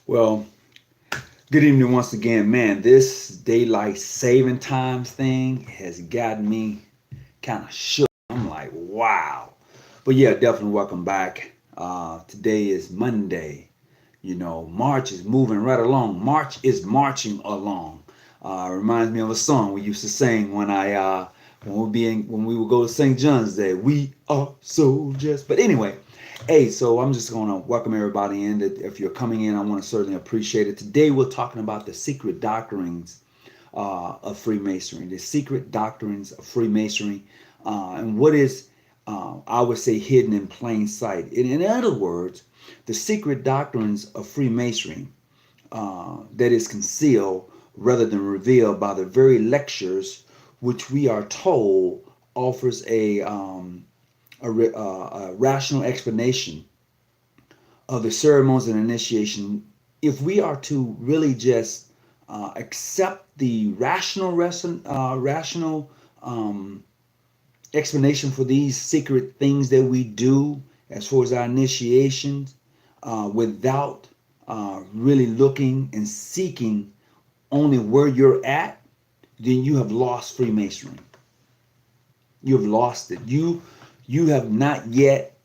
Well, good evening once again, man. This daylight saving times thing has gotten me kind of shook. I'm like, wow. But yeah, definitely welcome back. Today is Monday. March is moving right along. March is marching along. Reminds me of a song we used to sing when we would go to St. John's Day. We are soldiers. But anyway, hey, so I'm just gonna welcome everybody in. That if you're coming in, I want to certainly appreciate it. Today we're talking about the secret doctrines of Freemasonry, the secret doctrines of Freemasonry, and what is, I would say, hidden in plain sight. In other words, the secret doctrines of Freemasonry that is concealed rather than revealed by the very lectures which we are told offers a rational explanation of the ceremonies and initiation. If we are to really just accept the rational explanation for these secret things that we do as far as our initiations, without really looking and seeking only where you're at, then you have lost Freemasonry. You have lost it. You have not yet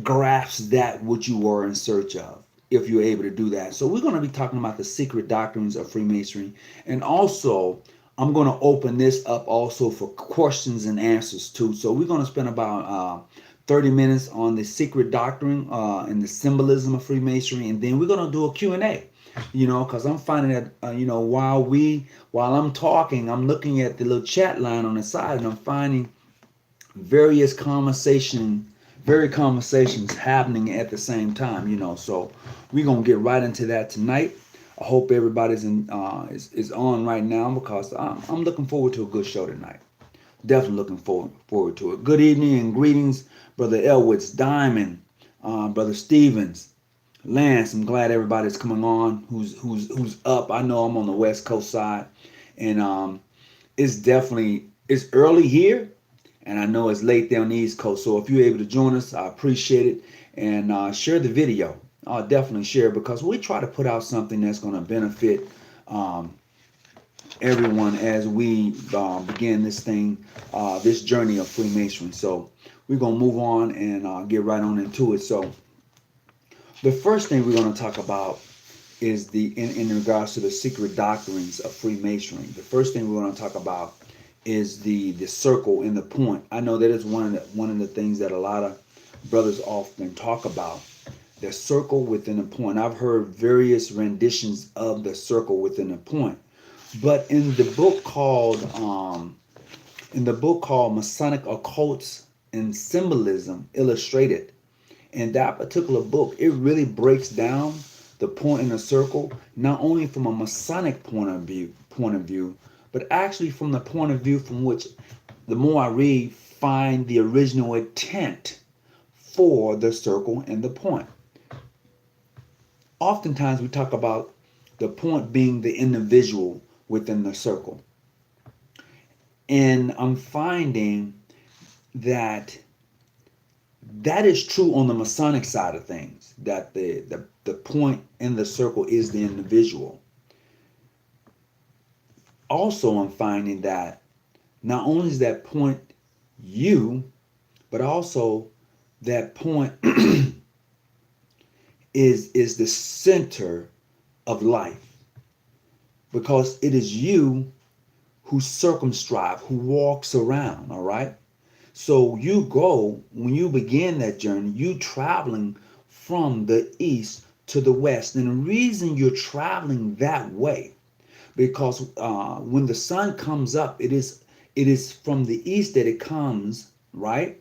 grasped that which you were in search of, if you're able to do that. So we're going to be talking about the secret doctrines of Freemasonry, and also I'm going to open this up also for questions and answers too. So we're going to spend about 30 minutes on the secret doctrine and the symbolism of Freemasonry, and then we're going to do a Q&A. Because I'm finding that while I'm talking, I'm looking at the little chat line on the side, and I'm finding various conversations happening at the same time. So we're gonna get right into that tonight. I hope everybody's is on right now, because I'm looking forward to a good show tonight. Definitely looking forward to it. Good evening and greetings, Brother Elwoods, Diamond, Brother Stevens, Lance. I'm glad everybody's coming on. Who's up? I know I'm on the West Coast side, and it's early here, and I know it's late there on the East Coast. So if you're able to join us, I appreciate it, and share the video. I'll definitely share, because we try to put out something that's going to benefit everyone as we begin this journey of Freemasonry. So we're going to move on and get right on into it. So the first thing we're going to talk about is in regards to the secret doctrines of Freemasonry. The first thing we're going to talk about is the circle and the point. I know that is one of the things that a lot of brothers often talk about. The circle within a point. I've heard various renditions of the circle within a point, but in the book called Masonic Occults and Symbolism Illustrated, in that particular book, it really breaks down the point in a circle, not only from a Masonic point of view, but actually from the point of view from which, the more I read, find the original intent for the circle and the point. Oftentimes we talk about the point being the individual within the circle. And I'm finding that is true on the Masonic side of things, that the point in the circle is the individual. Also, I'm finding that not only is that point you, but also that point is the center of life, because it is you who circumscribe, who walks around. All right. So when you begin that journey, you traveling from the east to the west. And the reason you're traveling that way, because when the sun comes up, it is from the east that it comes, right?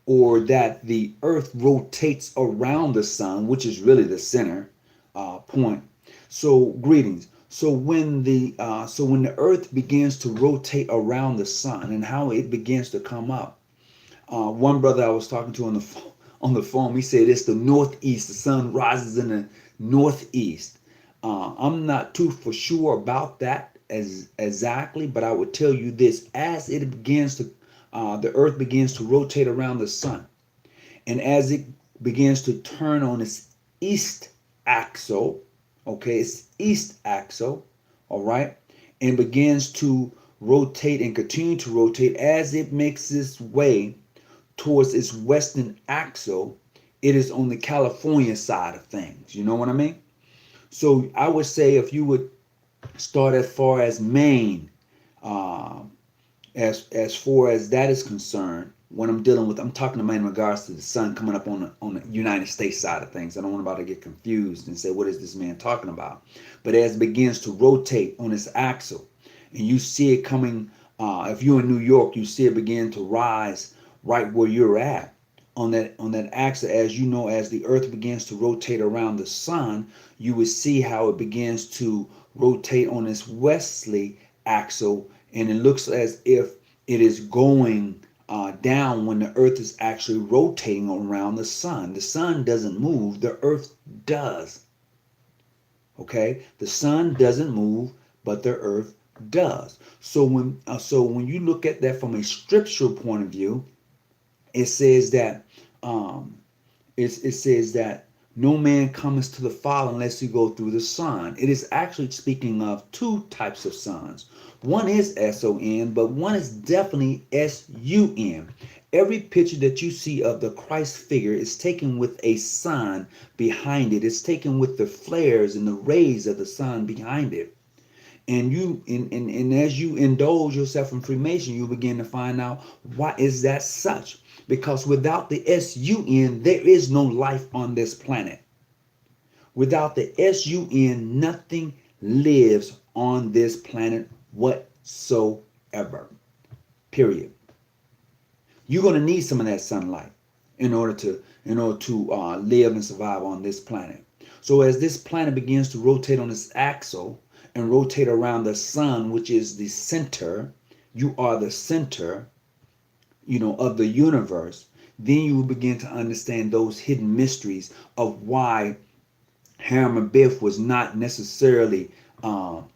Or that the earth rotates around the sun, which is really the center point. So greetings. So when the earth begins to rotate around the sun and how it begins to come up, one brother I was talking to on the phone, he said it's the northeast. The sun rises in the northeast. I'm not too for sure about that as exactly, but I would tell you this: as it begins to, the earth begins to rotate around the sun, and as it begins to turn on its east axle, Okay, it's east axle, all right, and begins to rotate and continue to rotate as it makes its way towards its western axle. It is on the California side of things. You know what I mean? So I would say if you would start as far as Maine, um, as far as that is concerned, when I'm dealing with, I'm talking about in regards to the sun coming up on the United States side of things. I don't want anybody to get confused and say, what is this man talking about? But as it begins to rotate on its axle, and you see it coming, if you're in New York, you see it begin to rise right where you're at on that axis. As you know, as the earth begins to rotate around the sun, you would see how it begins to rotate on its westerly axle, and it looks as if it is going down when the earth is actually rotating around the sun. The sun doesn't move, the earth does. Okay, the sun doesn't move, but the earth does. So when you look at that from a scriptural point of view, it says that um, it says that no man comes to the Father unless he go through the Son. It is actually speaking of two types of sons. One is S-O-N, but one is definitely S-U-N. Every picture that you see of the Christ figure is taken with a sun behind it. It's taken with the flares and the rays of the sun behind it. And as you indulge yourself in Freemason, you begin to find out why is that such. Because without the S-U-N, there is no life on this planet. Without the S-U-N, nothing lives on this planet whatsoever. Period. You're going to need some of that sunlight in order to live and survive on this planet. So as this planet begins to rotate on its axle and rotate around the sun, which is the center, you are the center, of the universe, then you will begin to understand those hidden mysteries of why Hiram Abiff was not necessarily, well,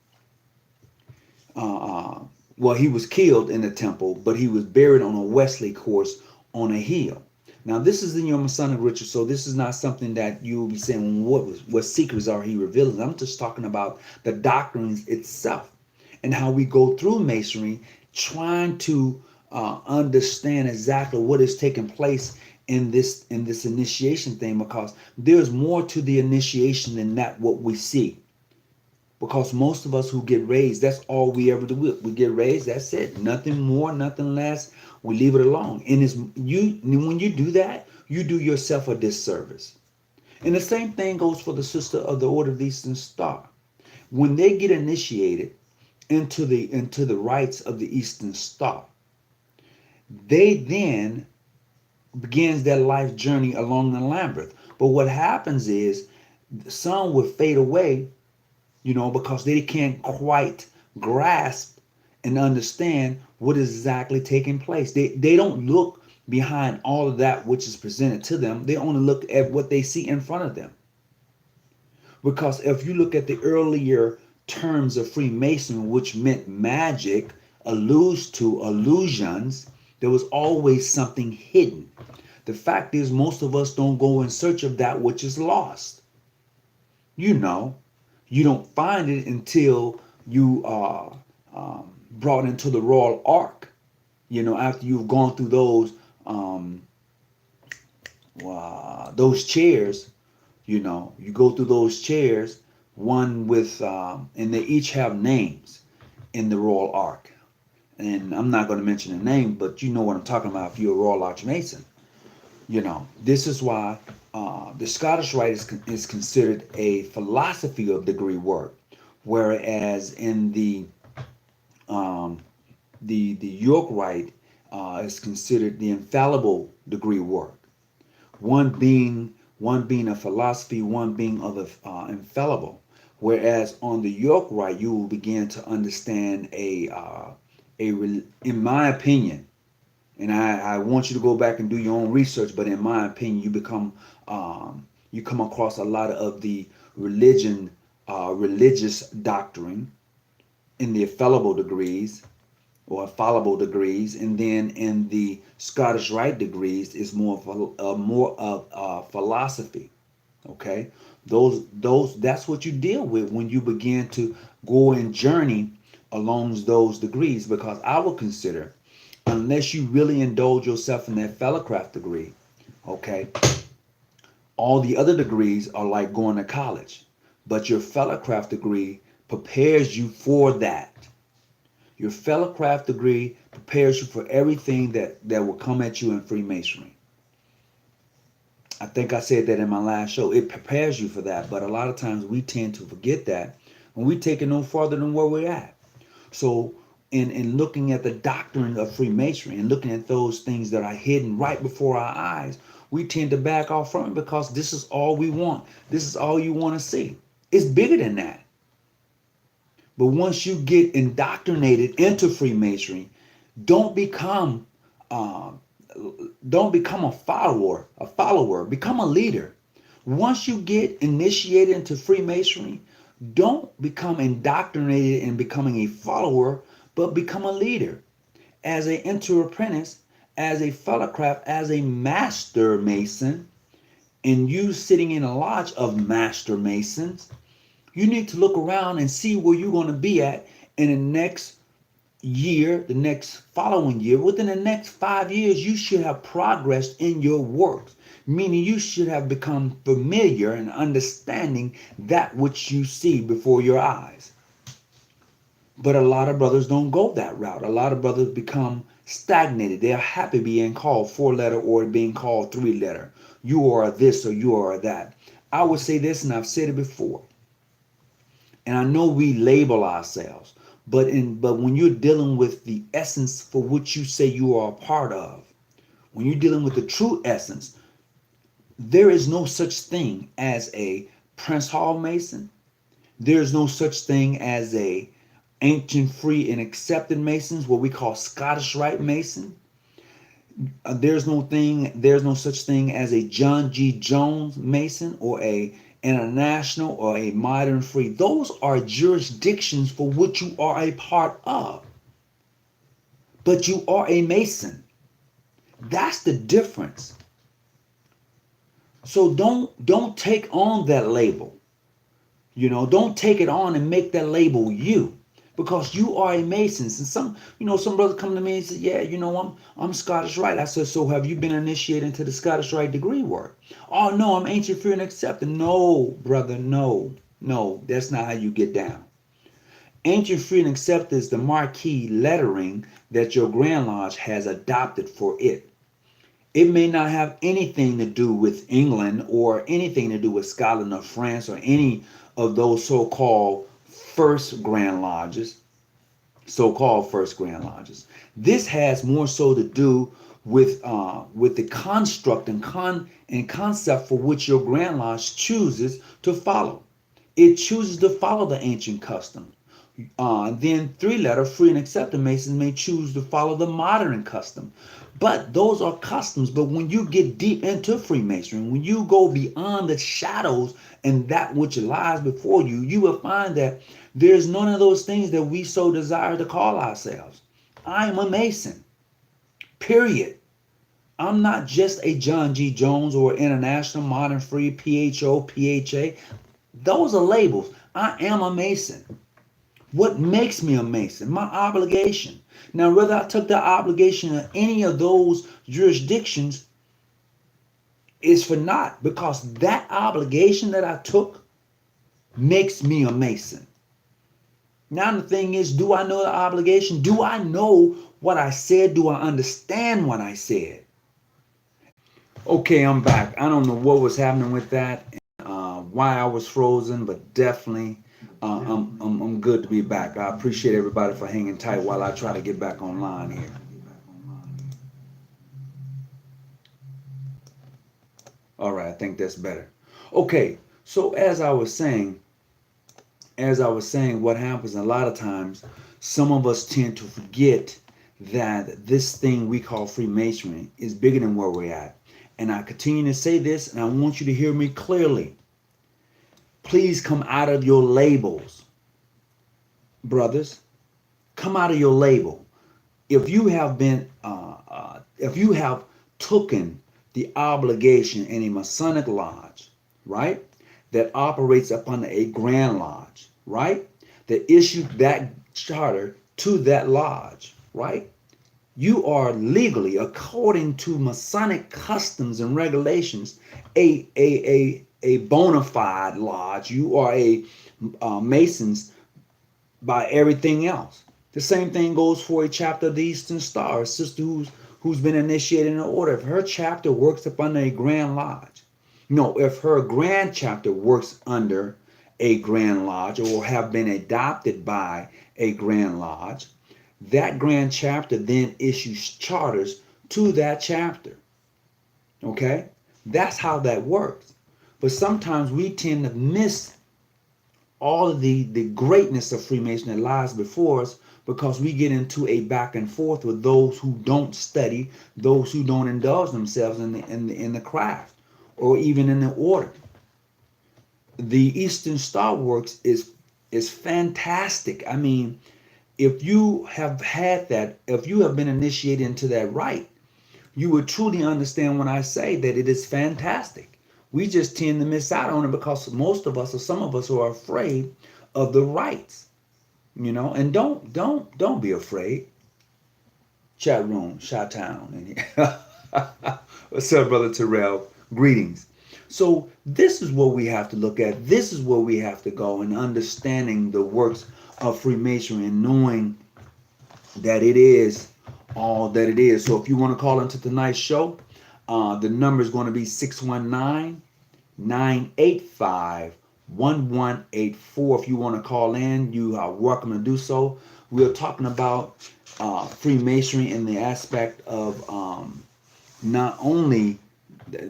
he was killed in the temple, but he was buried on a westerly course on a hill. Now, this is in your Masonic ritual, so this is not something that you will be saying, what secrets are he revealing? I'm just talking about the doctrines itself and how we go through Masonry, trying to understand exactly what is taking place in this initiation thing, because there's more to the initiation than that what we see. Because most of us who get raised, that's all we ever do. We get raised, that's it. Nothing more, nothing less. We leave it alone. And when you do that, you do yourself a disservice. And the same thing goes for the sister of the Order of the Eastern Star. When they get initiated into the rites of the Eastern Star, they then begins their life journey along the labyrinth. But what happens is some will fade away, because they can't quite grasp and understand what is exactly taking place. They don't look behind all of that which is presented to them. They only look at what they see in front of them. Because if you look at the earlier terms of Freemason, which meant magic, alludes to illusions, there was always something hidden. The fact is, most of us don't go in search of that which is lost. You don't find it until you are brought into the Royal Ark. After you've gone through those chairs, you go through those chairs, one with, and they each have names in the Royal Ark. And I'm not going to mention the name, but you know what I'm talking about if you're a Royal Arch Mason. This is why the Scottish Rite is considered a philosophy of degree work, whereas in the York Rite is considered the infallible degree work. One being a philosophy, one being of the infallible. Whereas on the York Rite, you will begin to understand in my opinion. And I want you to go back and do your own research, but in my opinion, you come across a lot of the religious doctrine in the infallible degrees, and then in the Scottish Rite degrees is more of philosophy. Okay, That's what you deal with when you begin to go and journey along those degrees. Because I would consider, unless you really indulge yourself in that fellowcraft degree, okay, all the other degrees are like going to college, but your fellowcraft degree prepares you for that. Your fellowcraft degree prepares you for everything that will come at you in Freemasonry. I think I said that in my last show. It prepares you for that, but a lot of times we tend to forget that when we take it no farther than where we're at. So in looking at the doctrine of Freemasonry and looking at those things that are hidden right before our eyes, we tend to back off from it because this is all we want. This is all you want to see. It's bigger than that. But once you get indoctrinated into Freemasonry, don't become uh, don't become a follower, become a leader. Once you get initiated into Freemasonry, don't become indoctrinated in becoming a follower, but become a leader. As an enter apprentice, as a fellowcraft, as a master mason, and you sitting in a lodge of master masons, you need to look around and see where you're going to be at in the next year, the next following year. Within the next 5 years, you should have progressed in your works, meaning you should have become familiar and understanding that which you see before your eyes. But a lot of brothers don't go that route. A lot of brothers become stagnated. They're happy being called 4-letter or being called 3-letter. You are this or you are that. I would say this, and I've said it before. And I know we label ourselves, but when you're dealing with the essence for which you say you are a part of, when you're dealing with the true essence, there is no such thing as a Prince Hall Mason. There's no such thing as a ancient, free, and accepted Masons, what we call Scottish Rite Mason. There's no such thing as a John G. Jones Mason or a international or a modern free. Those are jurisdictions for which you are a part of. But you are a Mason. That's the difference. So don't take on that label. Don't take it on and make that label you. Because you are a Mason. And some brothers come to me and say, yeah, I'm Scottish Rite. I said, so have you been initiated into the Scottish Rite degree work? Oh, no, I'm ancient, free, and accepted. No, brother, no, that's not how you get down. Ancient, free, and accepted is the marquee lettering that your Grand Lodge has adopted for it. It may not have anything to do with England or anything to do with Scotland or France or any of those so-called first Grand Lodges, This has more so to do with the construct and concept for which your Grand Lodge chooses to follow. It chooses to follow the ancient custom. Then 3-letter free and accepted Masons may choose to follow the modern custom. But those are customs. But when you get deep into Freemasonry, when you go beyond the shadows and that which lies before you, you will find that there's none of those things that we so desire to call ourselves. I am a Mason. Period. I'm not just a John G. Jones or International, Modern, Free, PHO, PHA. Those are labels. I am a Mason. What makes me a Mason? My obligation. Now, whether I took the obligation of any of those jurisdictions is for naught, because that obligation that I took makes me a Mason. Now, the thing is, do I know the obligation? Do I know what I said? Do I understand what I said? Okay, I'm back. I don't know what was happening with that, why I was frozen, but definitely I'm good to be back. I appreciate everybody for hanging tight while I try to get back online here. All right, I think that's better. Okay, so as I was saying, what happens a lot of times, some of us tend to forget that this thing we call Freemasonry is bigger than where we're at. And I continue to say this, and I want you to hear me clearly. Please come out of your labels, brothers. Come out of your label. If you have been, if you have taken the obligation in a Masonic lodge, right? that operates upon a Grand Lodge, right? That issued that charter to that lodge, right? You are legally, according to Masonic customs and regulations, a bona fide lodge. You are a Masons by everything else. The same thing goes for a chapter of the Eastern Star, a sister who's been initiated in the order. If her chapter works up under a Grand Lodge, no, if her grand chapter works under a Grand Lodge or have been adopted by a Grand Lodge, that grand chapter then issues charters to that chapter. Okay? That's how that works. But sometimes we tend to miss all of the greatness of Freemason that lies before us because we get into a back and forth with those who don't study, those who don't indulge themselves in the craft or even in the order. The Eastern Star Works is fantastic. I mean, if you have had that, if you have been initiated into that rite, you would truly understand when I say that it is fantastic. We just tend to miss out on it because most of us or some of us are afraid of the rites, you know. And don't be afraid. Chat room, Shot Town. What's up, brother Terrell? Greetings. So this is what we have to look at. This is where we have to go in understanding the works of Freemasonry and knowing that it is all that it is. So if you want to call into tonight's show, the number is going to be 619-985-1184. If you want to call in, you are welcome to do so. We are talking about Freemasonry in the aspect of not only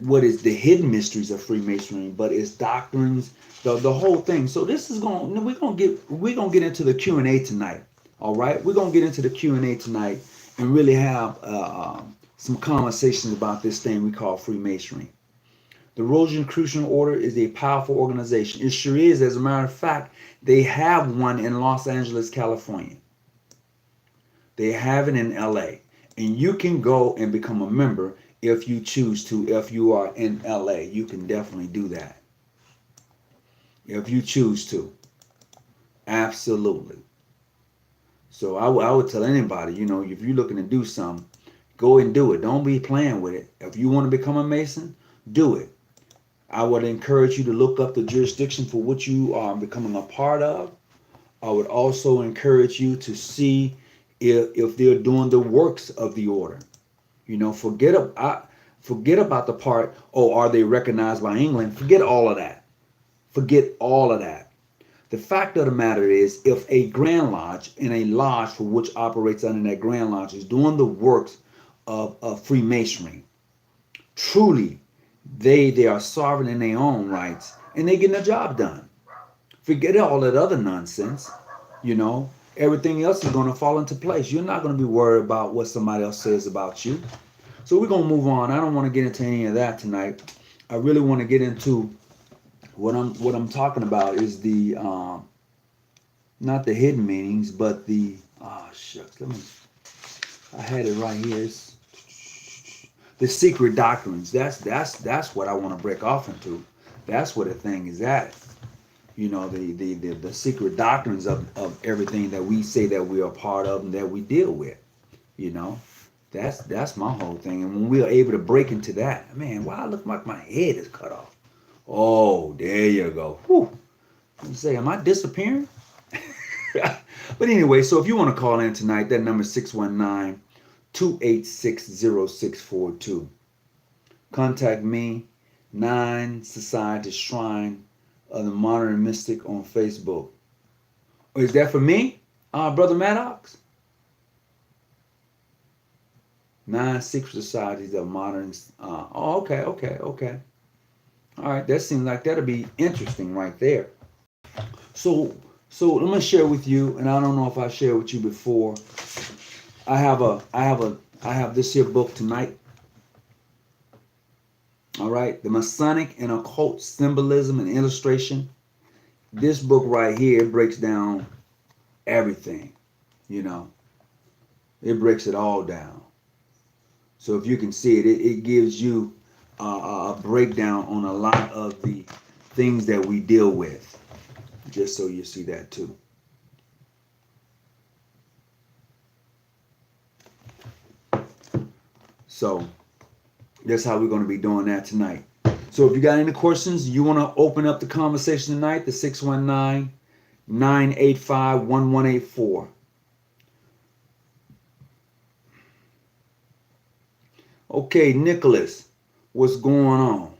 what is the hidden mysteries of Freemasonry, but its doctrines, the whole thing. So this is we're gonna get into the Q&A tonight. All right, we're gonna get into the Q&A tonight and really have some conversations about this thing we call Freemasonry. The Ludicrucian Order is a powerful organization. It sure is. As a matter of fact, they have one in Los Angeles, California. They have it in LA. And you can go and become a member if you choose to. If you are in LA, you can definitely do that. If you choose to. Absolutely. So I would tell anybody, you know, if you're looking to do something, go and do it. Don't be playing with it. If you want to become a Mason, do it. I would encourage you to look up the jurisdiction for which you are becoming a part of. I would also encourage you to see if they're doing the works of the order. You know, forget about the part, oh, are they recognized by England? Forget all of that. Forget all of that. The fact of the matter is, if a Grand Lodge and a lodge for which operates under that Grand Lodge is doing the works of Freemasonry, truly, they are sovereign in their own rights and they getting the job done. Forget all that other nonsense, you know. Everything else is going to fall into place. You're not going to be worried about what somebody else says about you. So we're going to move on. I don't want to get into any of that tonight. I really want to get into what I'm talking about is the not the hidden meanings, but the shucks. I had it right here. It's the secret doctrines. That's what I want to break off into. That's where the thing is at. You know, the secret doctrines of everything that we say that we are part of and that we deal with. You know, that's my whole thing. And when we are able to break into that, man, wow, look like my head is cut off. Oh, there you go. Whew. You say, am I disappearing? But anyway, so if you want to call in tonight, that number is 619-286-0642. Contact me, 9 Society Shrine of the Modern Mystic on Facebook. Or is that for me? Brother Maddox? 9 Secret Societies of Modern... okay. All right, that seems like that'll be interesting right there. So let me share with you, and I don't know if I shared with you before. I have this here book tonight. All right, the Masonic and Occult Symbolism and Illustration. This book right here breaks down everything. You know, it breaks it all down. So if you can see it, it gives you a breakdown on a lot of the things that we deal with. Just so you see that too. So that's how we're going to be doing that tonight. So if you got any questions, you want to open up the conversation tonight, the 619-985-1184. Okay, Nicholas, what's going on?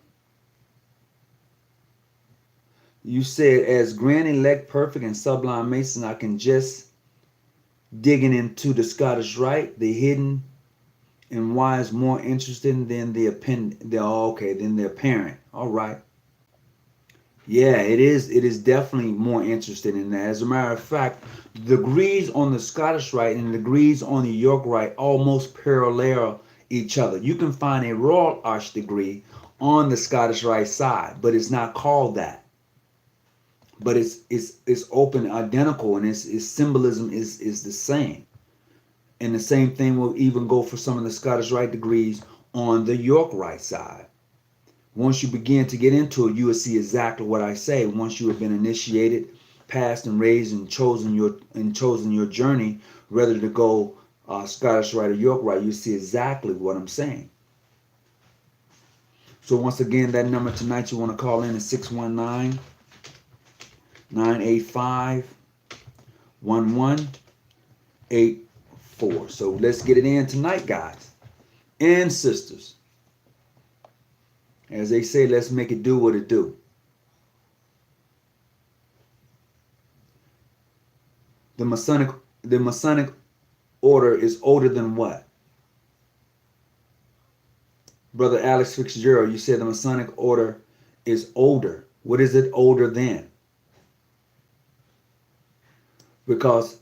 You said, as Grand Elect Perfect and Sublime Mason, I can just digging into the Scottish Rite, the hidden and why is more interesting than the than the apparent. All right. Yeah, it is. It is definitely more interesting in that. As a matter of fact, the degrees on the Scottish Rite and the degrees on the York Rite almost parallel each other. You can find a Royal Arch degree on the Scottish Rite side, but it's not called that. But it's open, identical, and its symbolism is the same. And the same thing will even go for some of the Scottish Rite degrees on the York Rite side. Once you begin to get into it, you will see exactly what I say. Once you have been initiated, passed and raised, and chosen your journey, whether to go Scottish Rite or York Rite, you see exactly what I'm saying. So once again, that number tonight you want to call in is 619-985-1184. So let's get it in tonight, guys and sisters. As they say, let's make it do what it do. The Masonic Order is older than what? Brother Alex Fitzgerald, you said the Masonic Order is older. What is it older than? Because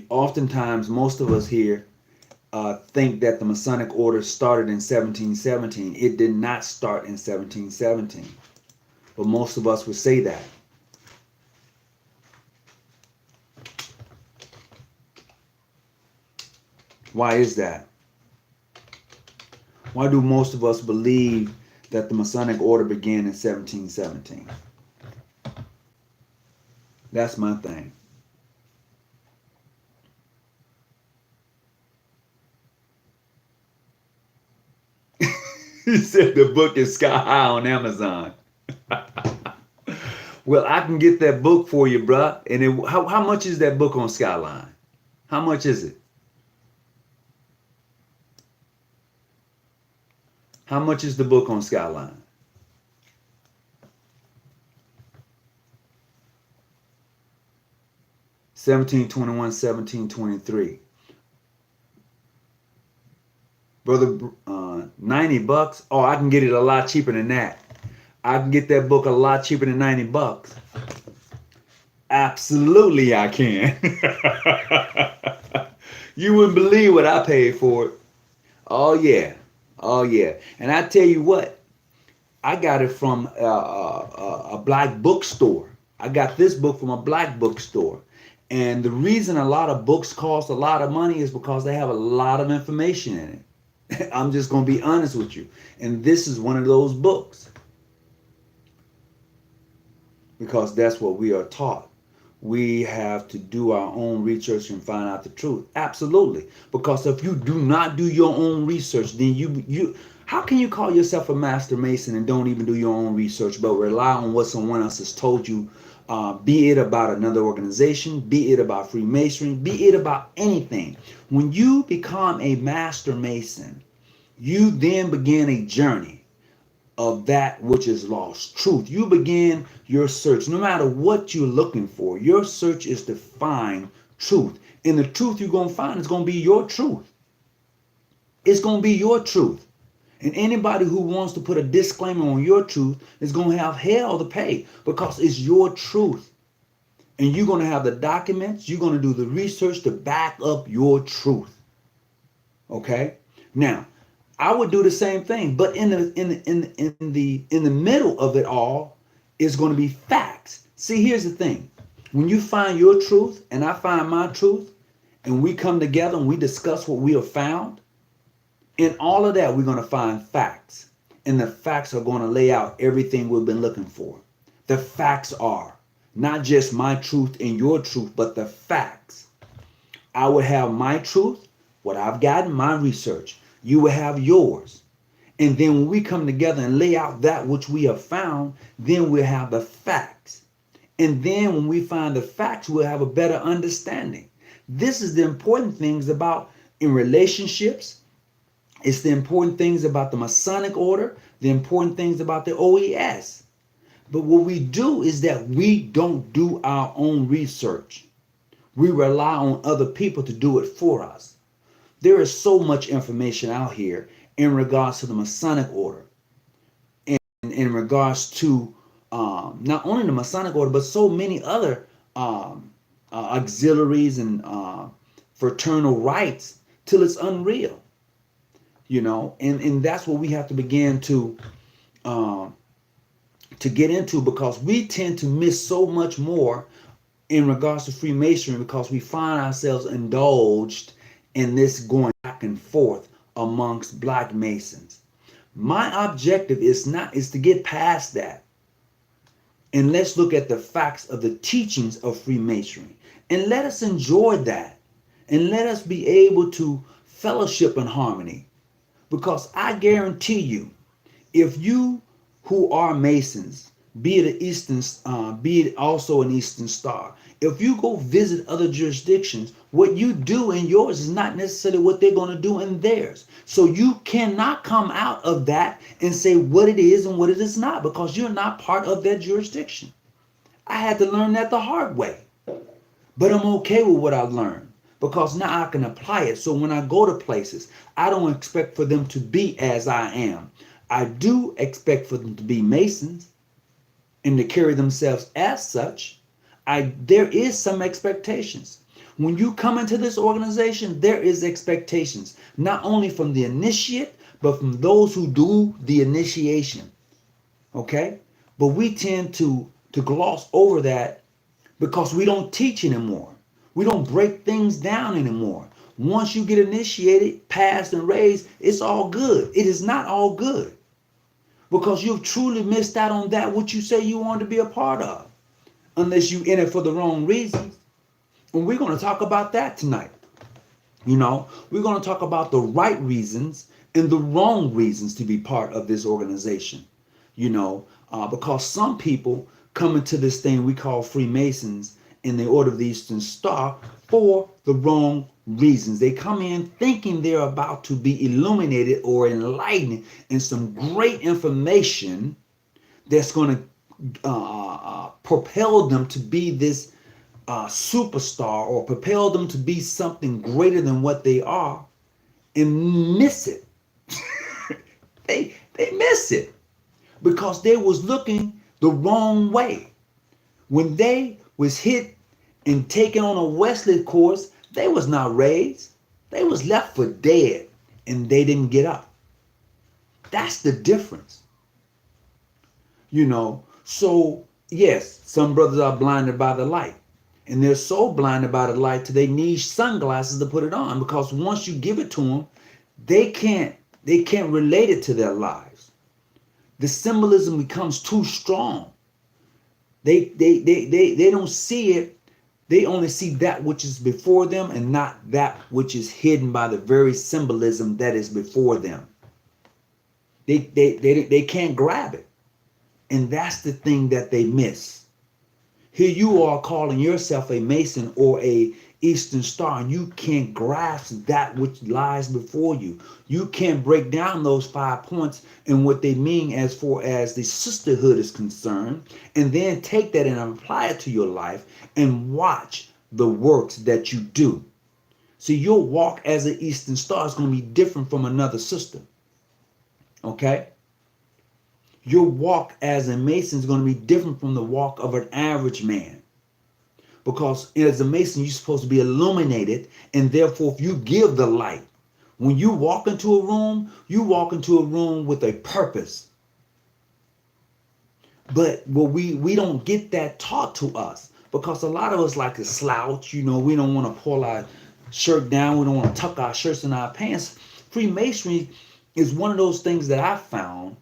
oftentimes most of us here think that the Masonic Order started in 1717. It did not start in 1717. But most of us would say that. Why is that? Why do most of us believe that the Masonic Order began in 1717? That's my thing. He said the book is sky high on Amazon. Well, I can get that book for you, bruh. And how much is that book on Skyline? How much is it? How much is the book on Skyline? $17.21, $17.23. Brother, $90. Oh, I can get it a lot cheaper than that. I can get that book a lot cheaper than $90. Absolutely, I can. You wouldn't believe what I paid for it. Oh yeah, oh yeah. And I tell you what, I got it from a black bookstore. I got this book from a black bookstore. And the reason a lot of books cost a lot of money is because they have a lot of information in it. I'm just going to be honest with you. And this is one of those books. Because that's what we are taught. We have to do our own research and find out the truth. Absolutely. Because if you do not do your own research, then you how can you call yourself a master mason and don't even do your own research, but rely on what someone else has told you, be it about another organization, be it about Freemasonry, be it about anything. When you become a master mason, you then begin a journey of that which is lost. Truth. You begin your search. No matter what you're looking for, your search is to find truth. And the truth you're going to find is going to be your truth. It's going to be your truth. And anybody who wants to put a disclaimer on your truth is going to have hell to pay, because it's your truth. And you're going to have the documents, you're going to do the research to back up your truth. Okay? Now, I would do the same thing, but in the middle of it all is going to be facts. See, here's the thing. When you find your truth and I find my truth, and we come together and we discuss what we have found, in all of that, we're going to find facts. And the facts are going to lay out everything we've been looking for. the facts are. Not just my truth and your truth, but the facts. I would have my truth, what I've gotten, my research. You will have yours. And then when we come together and lay out that which we have found, then we'll have the facts. And then when we find the facts, we'll have a better understanding. This is the important things about in relationships. It's the important things about the Masonic Order, the important things about the OES. But what we do is that we don't do our own research. We rely on other people to do it for us. There is so much information out here in regards to the Masonic Order, and in regards to not only the Masonic Order, but so many other auxiliaries and fraternal rights, till it's unreal, you know. And that's what we have to begin to get into, because we tend to miss so much more in regards to Freemasonry, because we find ourselves indulged in this going back and forth amongst Black Masons. My objective is to get past that, and let's look at the facts of the teachings of Freemasonry, and let us enjoy that, and let us be able to fellowship in harmony. Because I guarantee you, if you who are Masons, be it also an Eastern Star, if you go visit other jurisdictions, what you do in yours is not necessarily what they're going to do in theirs. So you cannot come out of that and say what it is and what it is not, because you're not part of that jurisdiction. I had to learn that the hard way. But I'm okay with what I've learned, because now I can apply it. So when I go to places, I don't expect for them to be as I am. I do expect for them to be Masons and to carry themselves as such. There is some expectations. When you come into this organization, there is expectations, not only from the initiate, but from those who do the initiation. Okay? But we tend to gloss over that because we don't teach anymore. We don't break things down anymore. Once you get initiated, passed, and raised, it's all good. It is not all good, because you've truly missed out on that which you say you want to be a part of, unless you in it for the wrong reasons. And we're going to talk about that tonight. You know, we're going to talk about the right reasons and the wrong reasons to be part of this organization. You know, because some people come into this thing we call Freemasons in the Order of the Eastern Star for the wrong reasons. They come in thinking they're about to be illuminated or enlightened in some great information that's going to propel them to be this superstar, or propel them to be something greater than what they are, and miss it. they miss it because they was looking the wrong way. When they was hit and taken on a Wesley course, they was not raised. They was left for dead, and they didn't get up. That's the difference. You know, so yes, some brothers are blinded by the light. And they're so blinded by the light till they need sunglasses to put it on, because once you give it to them, they can't relate it to their lives. The symbolism becomes too strong. They don't see it. They only see that which is before them, and not that which is hidden by the very symbolism that is before them. They can't grab it. And that's the thing that they miss. Here you are calling yourself a Mason or a Eastern Star, and you can't grasp that which lies before you. You can't break down those 5 points and what they mean as far as the sisterhood is concerned, and then take that and apply it to your life and watch the works that you do. See, your walk as an Eastern Star is going to be different from another sister. Okay? Your walk as a Mason is going to be different from the walk of an average man. Because as a Mason, you're supposed to be illuminated, and therefore if you give the light, when you walk into a room, you walk into a room with a purpose. But we don't get that taught to us, because a lot of us like to slouch. You know, we don't want to pull our shirt down. We don't want to tuck our shirts in our pants. Freemasonry is one of those things that I found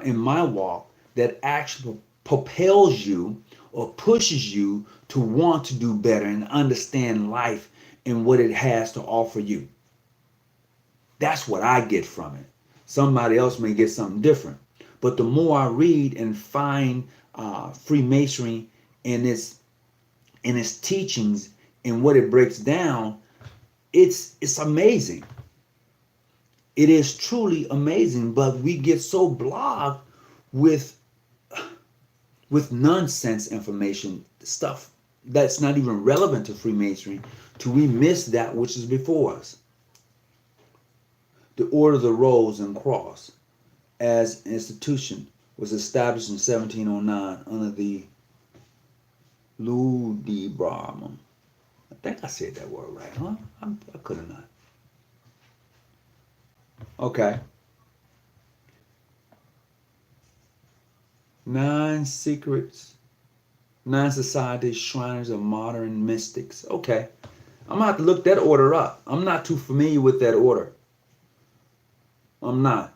in my walk that actually propels you or pushes you to want to do better and understand life and what it has to offer you. That's what I get from it. Somebody else may get something different. But the more I read and find Freemasonry and its teachings and what it breaks down, it's amazing. It is truly amazing, but we get so blogged with nonsense information, stuff that's not even relevant to Freemasonry, till we miss that which is before us. The Order of the Rose and Cross as an institution was established in 1709 under the Ludicrucian. I think I said that word right, huh? I could have not. Okay. 9 secrets, 9 societies, shrines of modern mystics. Okay. I'm going to have to look that order up. I'm not too familiar with that order. I'm not.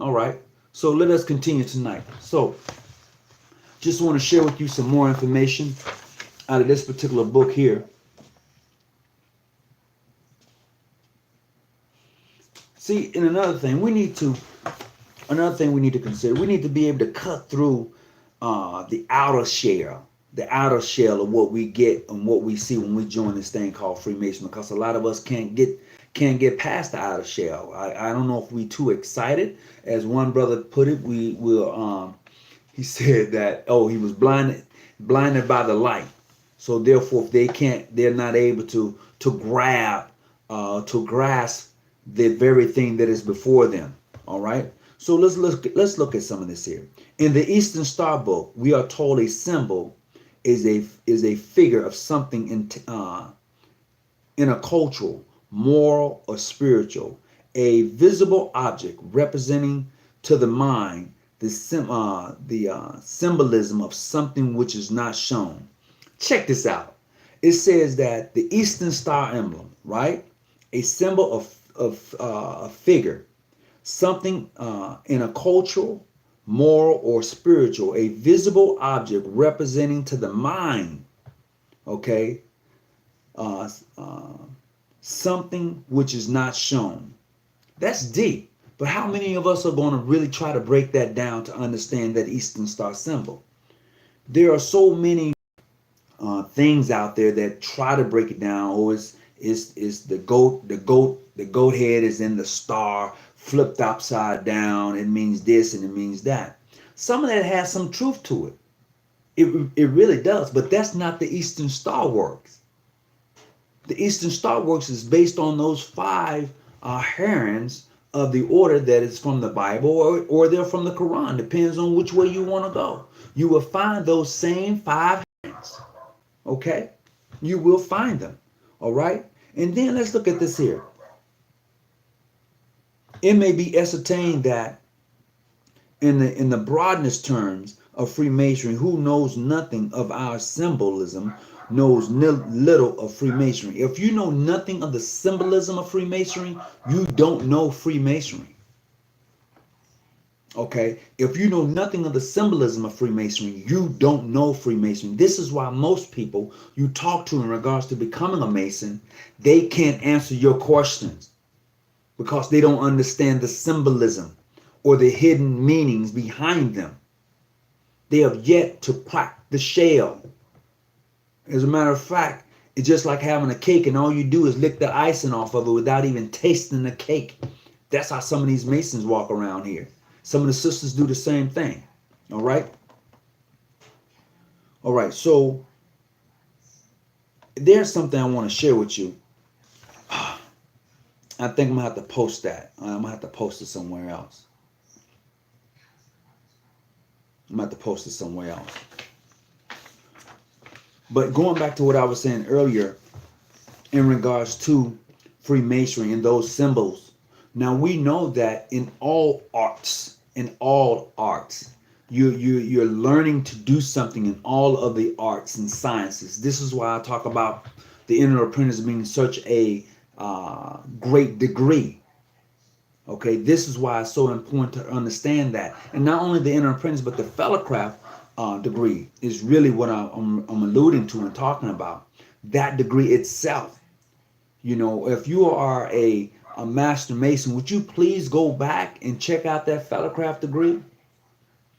All right. So let us continue tonight. So just want to share with you some more information out of this particular book here. See, and another thing we need to consider, we need to be able to cut through the outer shell of what we get and what we see when we join this thing called Freemason, because a lot of us can't get past the outer shell. I don't know if we too excited. As one brother put it, he said that, he was blinded by the light. So therefore, they're not able to grasp the very thing that is before them. All right. So let's look at some of this here. In the Eastern Star book, we are told a symbol is a figure of something in a cultural, moral, or spiritual, a visible object representing to the mind the symbolism of something which is not shown. Check this out. It says that the Eastern Star emblem, right? A symbol of a figure, something in a cultural, moral, or spiritual, a visible object representing to the mind, okay, something which is not shown. That's deep. But how many of us are going to really try to break that down to understand that Eastern Star symbol? There are so many things out there that try to break it down. Oh, it's the goat head is in the star, flipped upside down. It means this and it means that. Some of that has some truth to it. It really does. But that's not the Eastern Star works. The Eastern Star works is based on those 5 herons of the order that is from the Bible or they're from the Quran. Depends on which way you want to go. You will find those same 5 herons. Okay? You will find them. All right? And then let's look at this here. It may be ascertained that in the broadness terms of Freemasonry, who knows nothing of our symbolism knows little of Freemasonry. If you know nothing of the symbolism of Freemasonry, you don't know Freemasonry. Okay? If you know nothing of the symbolism of Freemasonry, you don't know Freemasonry. This is why most people you talk to in regards to becoming a Mason, they can't answer your questions because they don't understand the symbolism or the hidden meanings behind them. They have yet to crack the shell. As a matter of fact, it's just like having a cake and all you do is lick the icing off of it without even tasting the cake. That's how some of these Masons walk around here. Some of the sisters do the same thing. All right? All right, so there's something I want to share with you. I think I'm going to have to post that. I'm going to have to post it somewhere else. But going back to what I was saying earlier in regards to Freemasonry and those symbols. Now we know that in all arts, you're learning to do something in all of the arts and sciences. This is why I talk about the inner apprentice being such a great degree. Okay, this is why it's so important to understand that. And not only the inner apprentice, but the fellowcraft degree is really what I'm alluding to and talking about. That degree itself. You know, if you are a master mason, would you please go back and check out that fellowcraft degree?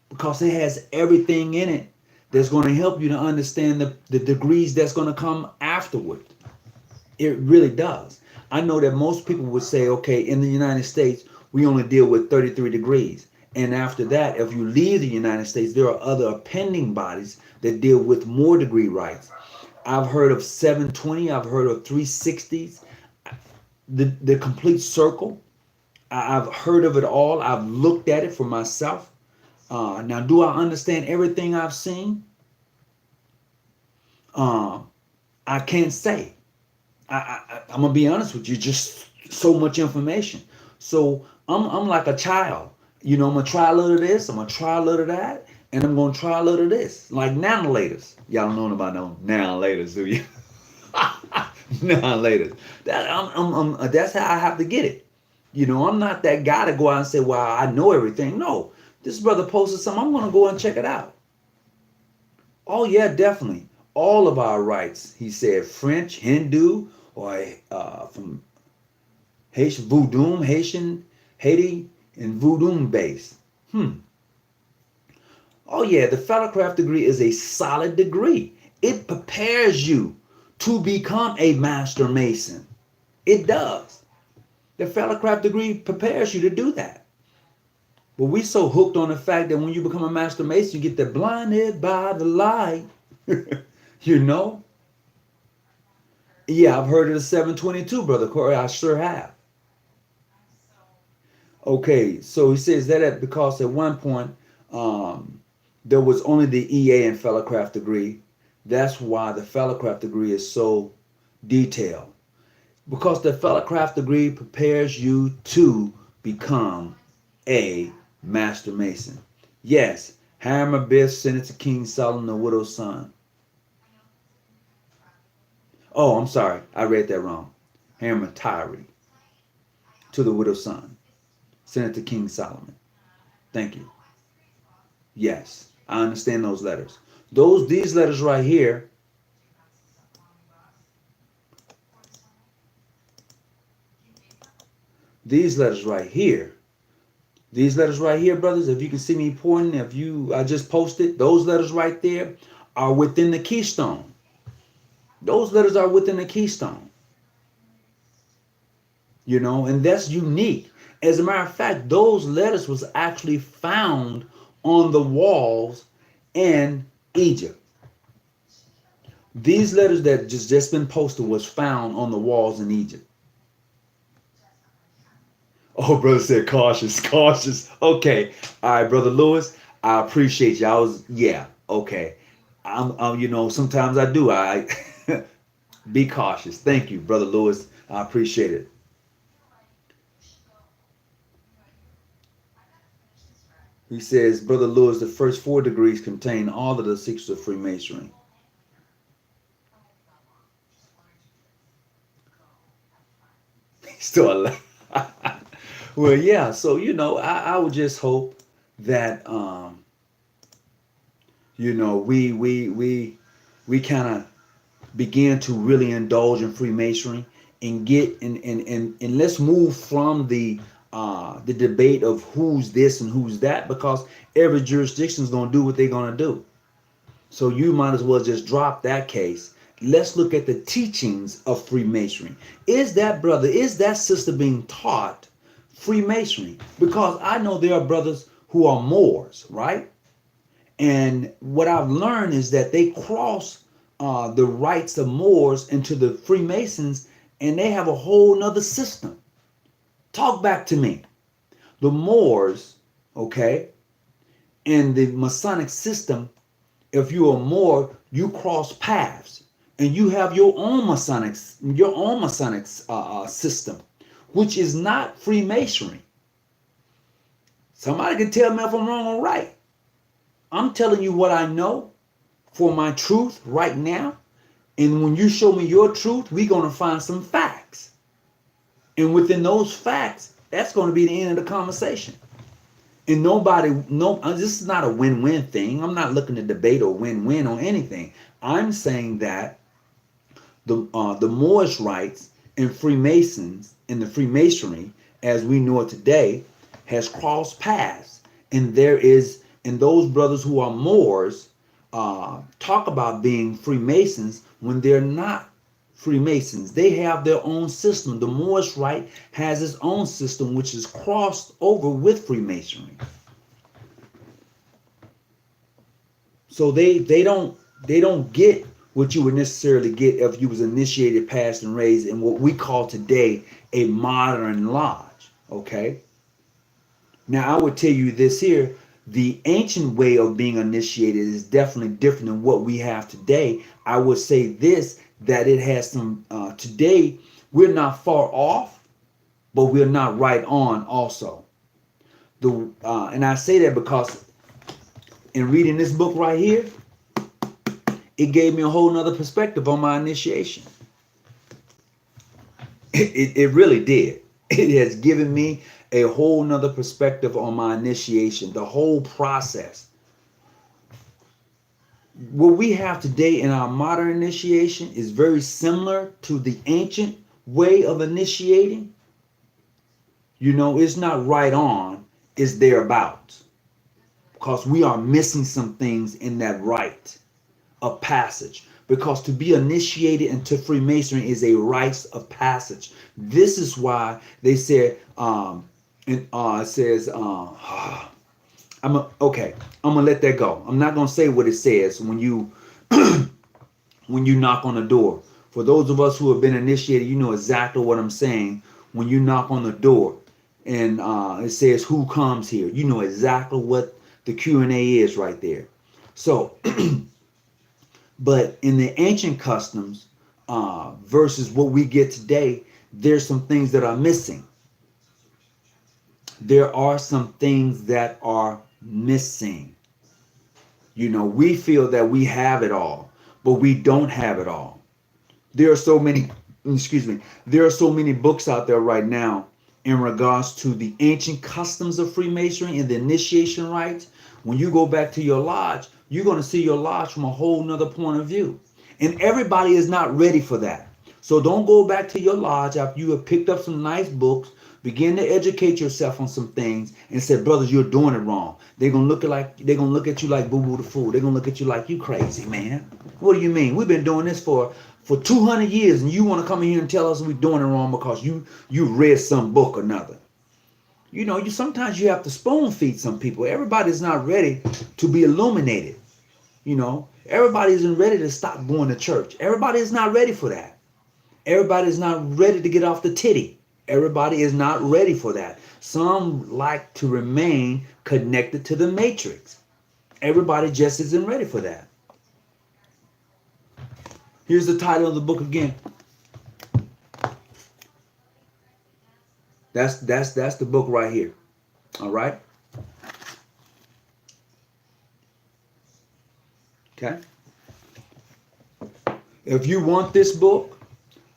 Because it has everything in it that's going to help you to understand the degrees that's going to come afterward. It really does. I know that most people would say, okay, in the United States, we only deal with 33 degrees. And after that, if you leave the United States, there are other appending bodies that deal with more degree rights. I've heard of 720, I've heard of 360s, the complete circle. I've heard of it all. I've looked at it for myself. Now, do I understand everything I've seen? I can't say. I'm gonna be honest with you. Just so much information. So I'm like a child. You know, I'm gonna try a little of this. I'm gonna try a little of that, and I'm gonna try a little of this. Like nanolators. Y'all don't know about no nanolators, do you? Nanolators. That's how I have to get it. You know, I'm not that guy to go out and say, "Well, I know everything." No, this brother posted something. I'm gonna go and check it out. Oh yeah, definitely. All of our rights, he said, French, Hindu, or from Haitian, Voodoo, Haitian, Haiti, and Voodoo base. Oh yeah, the fellowcraft degree is a solid degree. It prepares you to become a master mason. It does. The fellowcraft degree prepares you to do that. But we so hooked on the fact that when you become a master mason, you get that blinded by the light. You know? Yeah, I've heard of the 722, Brother Corey. I sure have. Okay, so he says that because at one point there was only the EA and fellowcraft degree. That's why the fellowcraft degree is so detailed. Because the fellowcraft degree prepares you to become a master mason. Yes, Hammer Biff sent it to King Solomon, the widow's son. Oh, I'm sorry. I read that wrong. Hammer Tyree to the widow's son. Sent it to King Solomon. Thank you. Yes, I understand those letters. These letters right here, these letters right here, these letters right here, brothers, if you can see me pointing, I just posted, those letters right there are within the keystone. Those letters are within the keystone. You know, and that's unique. As a matter of fact, those letters was actually found on the walls in Egypt. These letters that just been posted was found on the walls in Egypt. Oh, brother said cautious, cautious. Okay. All right, brother Lewis, I appreciate you. Yeah, okay. You know, sometimes I do. I be cautious. Thank you, brother Lewis. I appreciate it. He says, Brother Lewis, the first 4 degrees contain all of the secrets of Freemasonry. Still alive. Well, yeah. So you know, I would just hope that you know we kind of begin to really indulge in Freemasonry and get and let's move from the debate of who's this and who's that, because every jurisdiction is going to do what they're going to do. So you might as well just drop that case. Let's look at the teachings of Freemasonry. Is that sister being taught Freemasonry? Because I know there are brothers who are Moors, right? And what I've learned is that they cross the rites of Moors into the Freemasons, and they have a whole nother system. Talk back to me. The Moors, okay, and the Masonic system, if you're a Moor, you cross paths and you have your own Masonic system, which is not Freemasonry. Somebody can tell me if I'm wrong or right. I'm telling you what I know for my truth right now. And when you show me your truth, we're going to find some facts. And within those facts, that's going to be the end of the conversation. And this is not a win-win thing. I'm not looking to debate or win-win on anything. I'm saying that the Moorish rites and Freemasons and the Freemasonry, as we know it today, has crossed paths. And those brothers who are Moors talk about being Freemasons when they're not Freemasons. They have their own system. The Moorish rite has its own system, which is crossed over with Freemasonry. So they don't get what you would necessarily get if you was initiated, passed, and raised in what we call today a modern lodge. Okay. Now I would tell you this here: the ancient way of being initiated is definitely different than what we have today. I would say this, that it has some, today we're not far off, but we're not right on also. And I say that because in reading this book right here, it gave me a whole nother perspective on my initiation. It really did. It has given me a whole nother perspective on my initiation, the whole process. What we have today in our modern initiation is very similar to the ancient way of initiating. You know, it's not right on, it's thereabouts. Because we are missing some things in that rite of passage. Because to be initiated into Freemasonry is a rite of passage. This is why they said, it says, I'm gonna let that go. I'm not gonna say what it says when you when you knock on the door. For those of us who have been initiated, you know exactly what I'm saying. When you knock on the door and it says who comes here, you know exactly what the Q&A is right there. So, but in the ancient customs versus what we get today, there's some things that are missing. There are some things that are missing. You know, we feel that we have it all, but we don't have it all. There are so many, there are so many books out there right now in regards to the ancient customs of Freemasonry and the initiation rites. When you go back to your lodge, you're going to see your lodge from a whole nother point of view. And everybody is not ready for that. So don't go back to your lodge after you have picked up some nice books, begin to educate yourself on some things, and say, brothers, you're doing it wrong. They're gonna look at you like Boo Boo the Fool. They're gonna look at you like you crazy, man. What do you mean? We've been doing this for 200 years, and you want to come in here and tell us we're doing it wrong because you read some book or another. You know, sometimes you have to spoon feed some people. Everybody's not ready to be illuminated. You know, everybody isn't ready to stop going to church. Everybody is not ready for that. Everybody is not ready to get off the titty. Everybody is not ready for that. Some like to remain connected to the matrix. Everybody just isn't ready for that. Here's the title of the book again. That's the book right here. All right. Okay. If you want this book,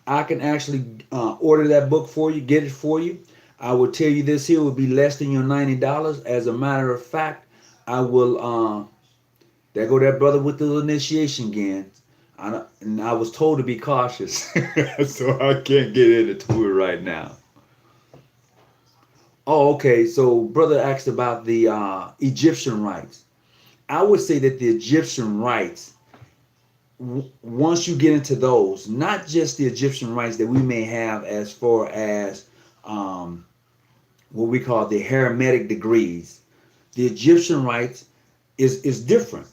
I can actually order that book for you, get it for you. I will tell you this here will be less than your $90. As a matter of fact, I will, there go that brother with the initiation again. And I was told to be cautious, so I can't get into it right now. Oh, okay. So brother asked about the Egyptian rites. I would say that the Egyptian rites, once you get into those, not just the Egyptian rites that we may have as far as what we call the Hermetic degrees, the Egyptian rites is different.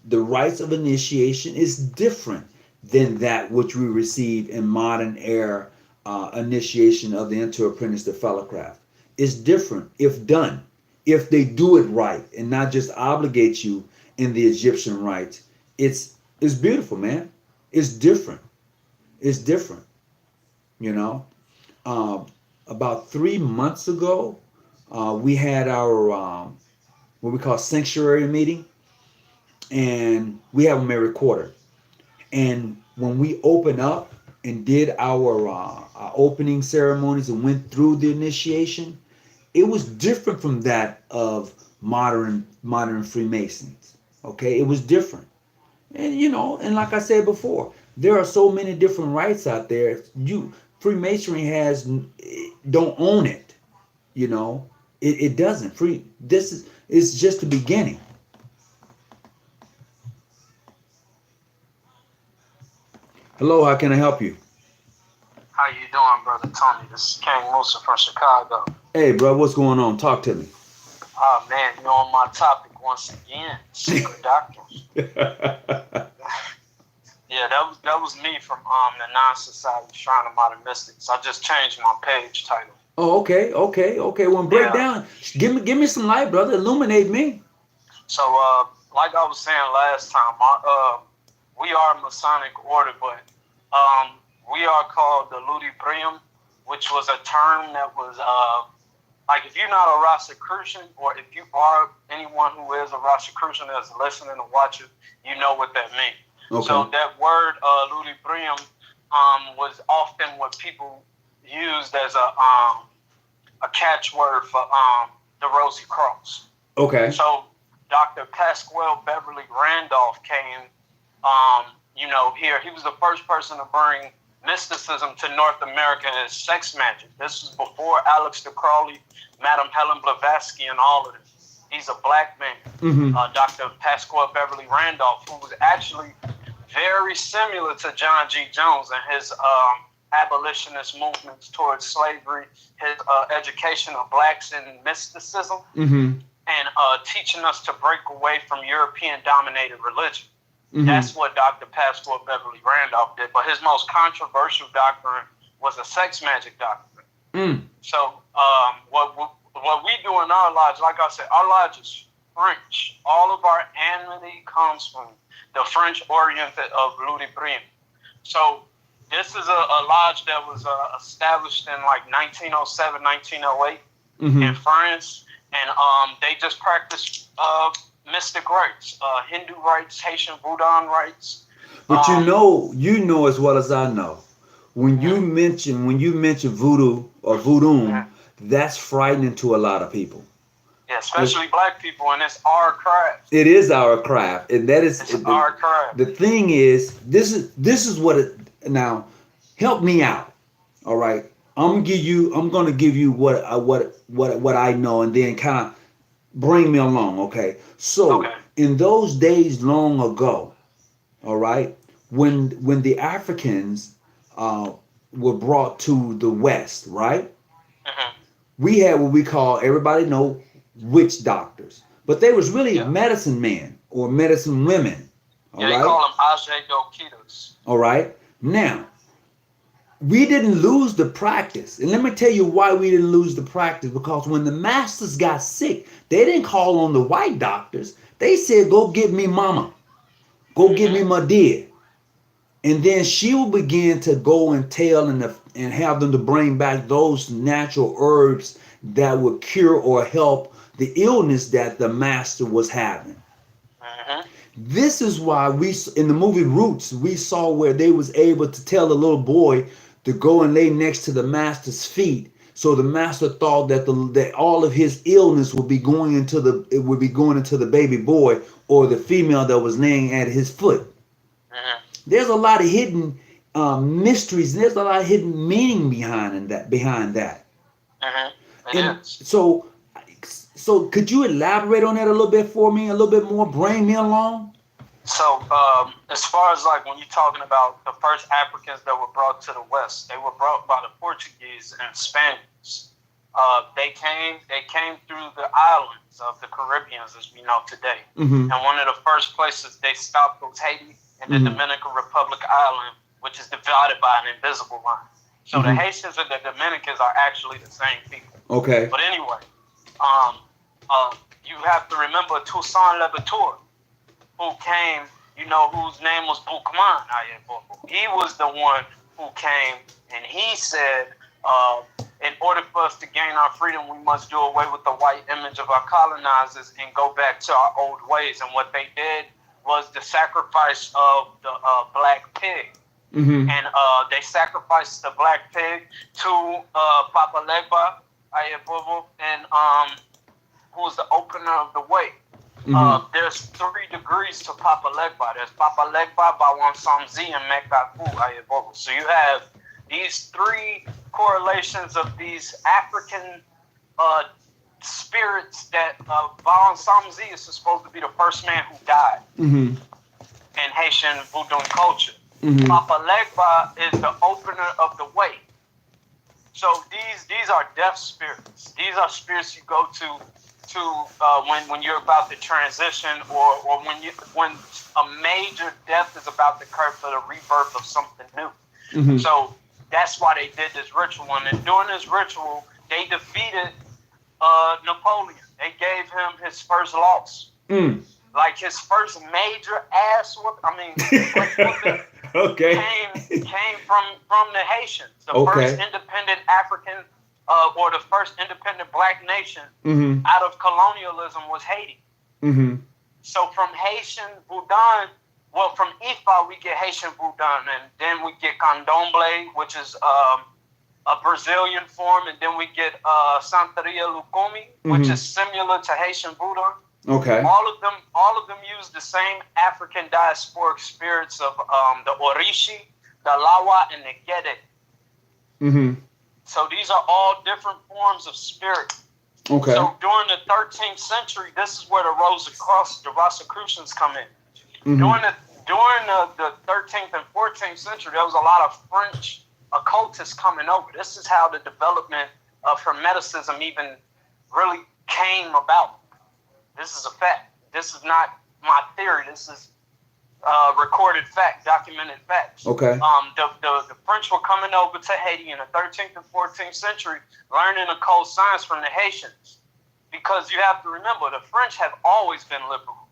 The rites of initiation is different than that which we receive in modern era initiation of the inter-apprentice to fellowcraft. It's different if done, if they do it right and not just obligate you in the Egyptian rites. It's beautiful, man. It's different. It's different. You know, about 3 months ago, we had our what we call sanctuary meeting, and we have them every quarter. And when we open up and did our opening ceremonies and went through the initiation, it was different from that of modern Freemasons. Okay, it was different. And and like I said before, there are so many different rites out there. Freemasonry don't own it. It doesn't. This is it's just the beginning. Hello, how can I help you? How you doing, Brother Tony? This is King Musa from Chicago. Hey, bro, what's going on? Talk to me. Oh, man, you're on my topic once again. Secret doctrines. Yeah, that was me from the Non-Society Shrine of Modern Mystics. I just changed my page title. Oh, okay. Well, break down. Give me some light, brother. Illuminate me. So, like I was saying last time, we are Masonic Order, but we are called the Ludicrucian, which was a term that was like if you're not a Rosicrucian, or if you are anyone who is a Rosicrucian that's listening and watching, you know what that means. Okay. So that word Ludicrucian was often what people used as a catchword for the Rosy Cross. Okay. So Dr. Pasquale Beverly Randolph came, here. He was the first person to bring mysticism to North America as sex magic. This was before Alex de Crawley, Madame Helen Blavatsky, and all of them. He's a black man, Dr. Pasquale Beverly Randolph, who was actually very similar to John G. Jones and his abolitionist movements towards slavery, his education of blacks in mysticism, and teaching us to break away from European-dominated religion. That's what Dr. Pasquale Beverly Randolph did. But his most controversial doctrine was a sex magic doctrine. So what we do in our lodge, like I said, our lodge is French. All of our amity comes from the French oriented of Ludicrucian. So this is a lodge that was established in like 1907, 1908 in France. And they just practiced mystic rites, Hindu rites, Haitian Voodoo rites. But you know as well as I know, when you mention voodoo or voodoo, that's frightening to a lot of people. Yeah, especially black people, and it's our craft. It is our craft, and that is our craft. The thing is, this is what it. Now, help me out. All right, I'm gonna give you what I know, and then kind of bring me along. Okay, so in those days long ago, all right, when the Africans were brought to the West, right? We had what we call, everybody know, witch doctors, but they was really medicine men or medicine women. All right? They call them Aje-Dokitas. All right. Now, we didn't lose the practice, and let me tell you why we didn't lose the practice. Because when the masters got sick, they didn't call on the white doctors. They said, "Go get me mama, go get me my dear," and then she will begin to go and tell and have them to bring back those natural herbs that would cure or help the illness that the master was having. This is why in the movie Roots, we saw where they was able to tell the little boy to go and lay next to the master's feet. So the master thought that all of his illness would be going into the baby boy or the female that was laying at his foot. There's a lot of hidden mysteries. There's a lot of hidden meaning behind that. So could you elaborate on that a little bit for me, a little bit more, bring me along? So as far as like when you're talking about the first Africans that were brought to the West, they were brought by the Portuguese and Spaniards. They came through the islands of the Caribbean as we know today. And one of the first places they stopped was Haiti and the Dominican Republic Island, which is divided by an invisible line. So the Haitians and the Dominicans are actually the same people. Okay. But anyway, you have to remember Toussaint Louverture, who came, whose name was Boukman. He was the one who came, and he said, in order for us to gain our freedom, we must do away with the white image of our colonizers and go back to our old ways. And what they did was the sacrifice of the black pig. Mm-hmm. And they sacrificed the black pig to Papa Legba Ayabubu, and who was the opener of the way. Mm-hmm. There's 3 degrees to Papa Legba. There's Papa Legba, Bawan Samzi, and Mekaku Ayabubu. So you have these 3 correlations of these African spirits that Bawan Samzi is supposed to be the first man who died Mm-hmm. in Haitian voodoo culture. Mm-hmm. Papa Legba is the opener of the way. So these are death spirits. These are spirits you go to when you're about to transition, or when a major death is about to occur for the rebirth of something new. Mm-hmm. So that's why they did this ritual. And during this ritual, they defeated Napoleon. They gave him his first loss. Mm. Like his first major ass whoop. I mean, okay. came from the Haitians. The Okay. first independent African or the first independent black nation Mm-hmm. out of colonialism was Haiti. Mm-hmm. So from Haitian Boudin, well, from Ifa we get Haitian Boudin, and then we get Candomblé, which is a Brazilian form, and then we get Santeria Lukumi, which Mhm. is similar to Haitian Boudin. Okay. All of them use the same African diasporic spirits of the Orishi, the Lawa, and the Gede. Mm-hmm. So these are all different forms of spirit. Okay. So during the 13th century, this is where the Rosicrucians come in. Mm-hmm. During the 13th and 14th century, there was a lot of French occultists coming over. This is how the development of Hermeticism even really came about. This is a fact. This is not my theory. This is recorded fact, documented facts. Okay. The French were coming over to Haiti in the 13th and 14th century, learning occult science from the Haitians. Because you have to remember, the French have always been liberal.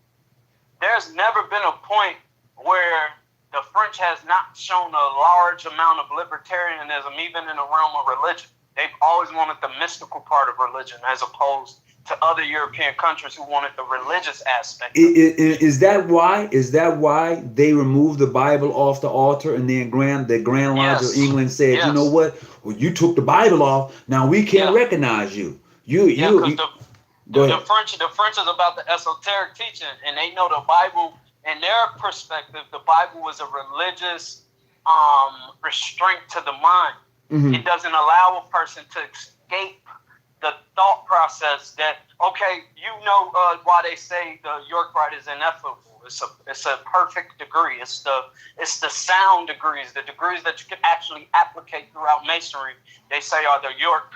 There's never been a point where the French has not shown a large amount of libertarianism, even in the realm of religion. They've always wanted the mystical part of religion, as opposed to other European countries who wanted the religious aspect. Is that why? Is that why they removed the Bible off the altar, and then the Grand Lodge of England said, Yes. "You know what? Well, you took the Bible off. Now we can't Yeah. recognize you. Because Go the ahead. French is about the esoteric teaching, and they know the Bible. In their perspective, the Bible was a religious restraint to the mind. Mm-hmm. It doesn't allow a person to escape the thought process that, okay, you know why they say the York Rite is ineffable. It's a perfect degree. It's the sound degrees, the degrees that you can actually applicate throughout Masonry. They say are the York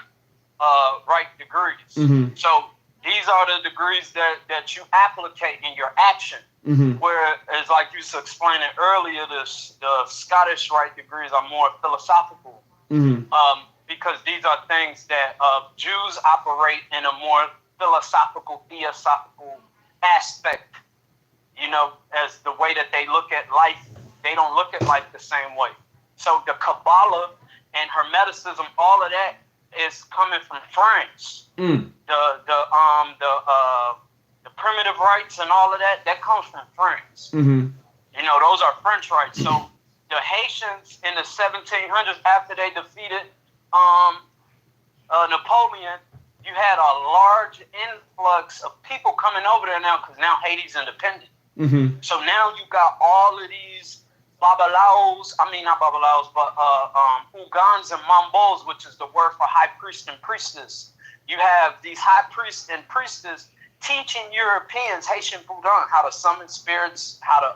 Rite degrees. Mm-hmm. So these are the degrees that you applicate in your action. Mm-hmm. Whereas, like you was explaining earlier, the Scottish Rite degrees are more philosophical. Mm-hmm. Because these are things that Jews operate in a more philosophical, theosophical aspect. You know, as the way that they look at life, they don't look at life the same way. So the Kabbalah and Hermeticism, all of that is coming from France. Mm. The primitive rites and all of that comes from France. Mm-hmm. You know, those are French rites. So the Haitians in the 1700s, after they defeated Napoleon, you had a large influx of people coming over there now, because now Haiti's independent. Mm-hmm. So now you got all of these babalaos, not babalaos, but Ugans and Mambos, which is the word for high priest and priestess. You have these high priests and priestess teaching Europeans, Haitian Boudin, how to summon spirits, how to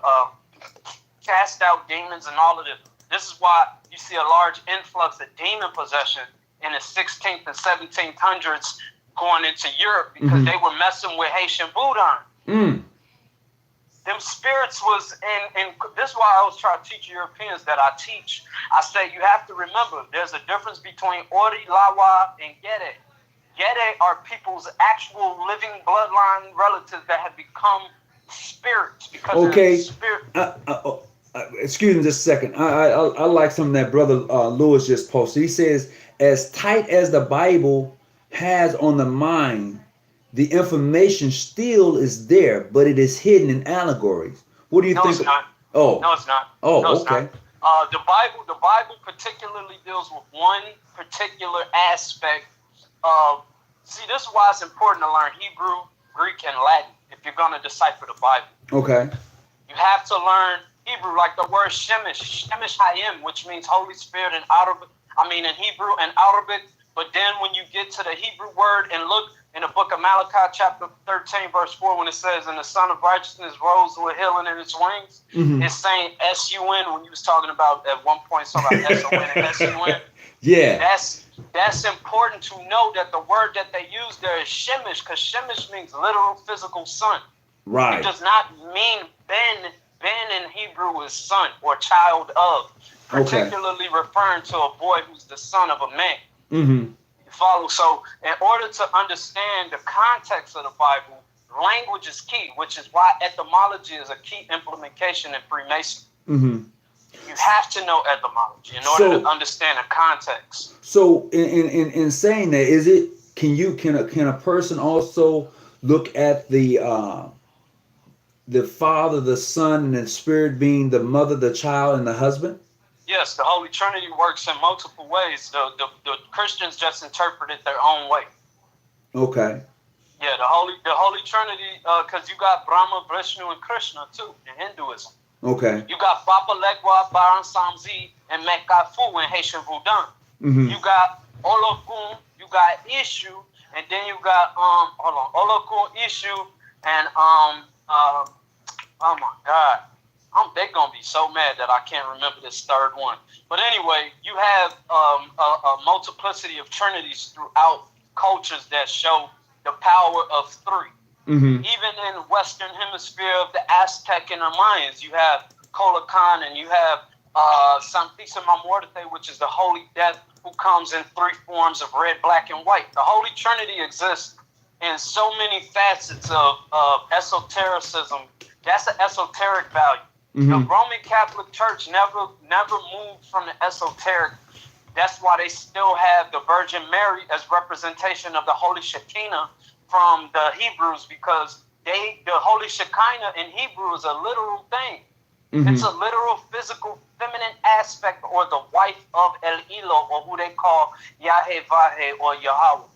cast out demons and all of this. This is why you see a large influx of demon possession in the 16th and 1700s going into Europe, because Mm-hmm. they were messing with Haitian Boudin. Mm. Them spirits was in this is why I always try to teach Europeans that I teach. I say you have to remember there's a difference between Ori, Lawa, and Gede. Gede are people's actual living bloodline relatives that have become spirits because Okay. of spirit. Excuse me just a second. I like something that Brother Lewis just posted. He says, as tight as the Bible has on the mind, the information still is there, but it is hidden in allegories. What do you No, think? it's not. Oh. No, it's not. Oh, No, it's okay. The Bible particularly deals with one particular aspect of. See, this is why it's important to learn Hebrew, Greek, and Latin if you're going to decipher the Bible. Okay. You have to learn Hebrew, like the word Shemesh Hayim, which means Holy Spirit in Arabic. In Hebrew and Arabic. But then when you get to the Hebrew word and look in the book of Malachi, chapter 13, verse 4, when it says, "And the Son of Righteousness rose with healing in its wings," it's saying S-U-N when you was talking about at one point something about S-O-N and S-U-N. Yeah. That's important to know that the word that they use there is Shemesh, because Shemesh means literal physical sun. Right. It does not mean Ben. Ben in Hebrew is son or child of, particularly referring to a boy who's the son of a man. You follow? So in order to understand the context of the Bible, language is key, which is why etymology is a key implementation in Freemasonry. You have to know etymology in order to understand the context. So in saying that, can a person also look at the Father, the Son, and the Spirit being the mother, the child, and the husband? Yes, the Holy Trinity works in multiple ways. The Christians just interpret it their own way. Okay. Yeah, the Holy Trinity, because you got Brahma, Vishnu, and Krishna too in Hinduism. Okay. You got Bapa Legwa, Baran Samzi, and Mekafu in Haitian Voodoo. You got Olokun, you got Ishu, and then you got Olokun, Ishu, and oh my God. They're going to be so mad that I can't remember this third one. But anyway, you have a multiplicity of trinities throughout cultures that show the power of three. Even in Western Hemisphere of the Aztec and the Mayans, you have Colocan and you have Santísima Muerte, which is the Holy Death, who comes in three forms of red, black, and white. The Holy Trinity exists in so many facets of esotericism. That's an esoteric value. The Roman Catholic Church never moved from the esoteric. That's why they still have the Virgin Mary as representation of the Holy Shekinah from the Hebrews, because the Holy Shekinah in Hebrew is a literal thing. It's a literal physical feminine aspect, or the wife of El Elo, or who they call Yahweh or Yahweh.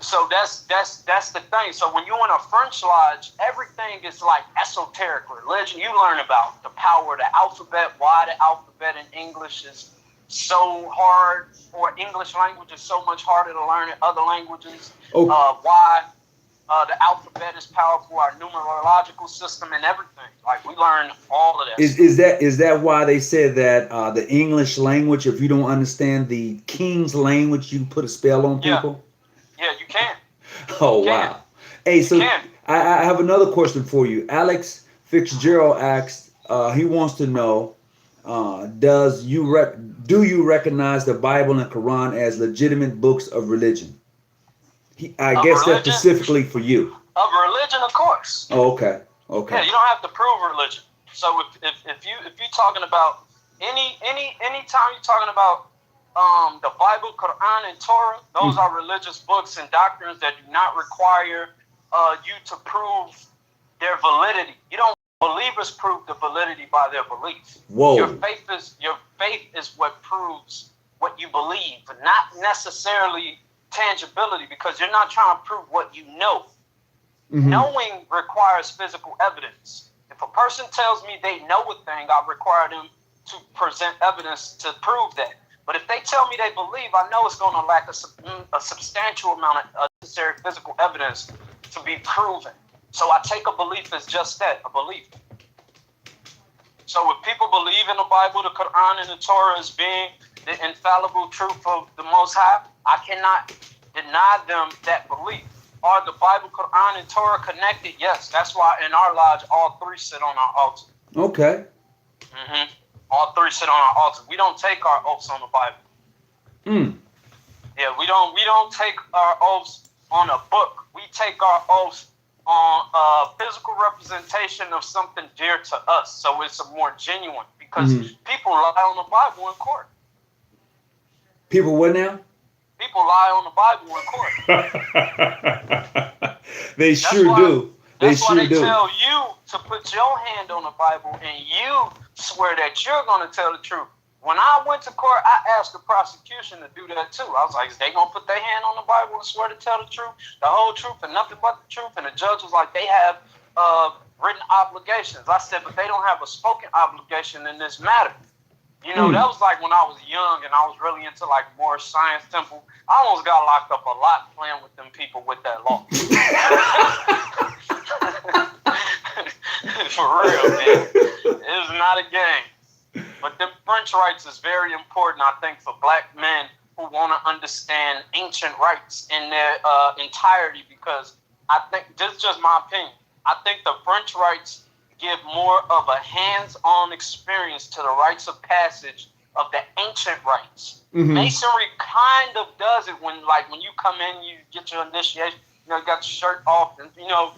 So that's the thing. So when you're in a French lodge, everything is like esoteric religion. You learn about the power of the alphabet, why the alphabet in English is so hard, or English language is so much harder to learn than other languages. Why the alphabet is powerful, our numerological system, and everything. Like, we learn all of that. Is that why they said that the English language, if you don't understand the King's language, you put a spell on people? Yeah, you can. Wow. Hey, so I have another question for you. Alex Fitzgerald asked, he wants to know, do you recognize the Bible and Quran as legitimate books of religion? I guess that's specifically for you. Of religion, of course. Oh, okay. Yeah, you don't have to prove religion. So if you're talking about anytime you're talking about the Bible, Quran, and Torah, those are religious books and doctrines that do not require you to prove their validity. You don't. Believers prove the validity by their belief. Whoa. Your faith is what proves what you believe, but not necessarily tangibility, because you're not trying to prove what you know. Knowing requires physical evidence. If a person tells me they know a thing, I require them to present evidence to prove that. But if they tell me they believe, I know it's going to lack a substantial amount of necessary physical evidence to be proven. So I take a belief as just that, a belief. So if people believe in the Bible, the Quran, and the Torah as being the infallible truth of the Most High, I cannot deny them that belief. Are the Bible, Quran, and Torah connected? Yes. That's why in our lodge, all three sit on our altar. Okay. All three sit on our altar. We don't take our oaths on the Bible. Yeah, we don't take our oaths on a book. We take our oaths on a physical representation of something dear to us. So it's a more genuine, because people lie on the Bible in court. People what now? People lie on the Bible in court. They sure do. That's why they tell you to put your hand on the Bible and you swear that you're going to tell the truth. When I went to court, I asked the prosecution to do that too. I was like, is they going to put their hand on the Bible and swear to tell the truth, the whole truth, and nothing but the truth? And the judge was like, they have written obligations. I said, but they don't have a spoken obligation in this matter. You know, that was like when I was young and I was really into like more science temple. I almost got locked up a lot playing with them people with that law. For real, man. It was not a game. But the French rights is very important, I think, for black men who want to understand ancient rights in their entirety, because I think, this is just my opinion, I think the French rights give more of a hands-on experience to the rites of passage of the ancient rites. Mm-hmm. Masonry kind of does it when you come in, you get your initiation, you know, you got your shirt off, and you know,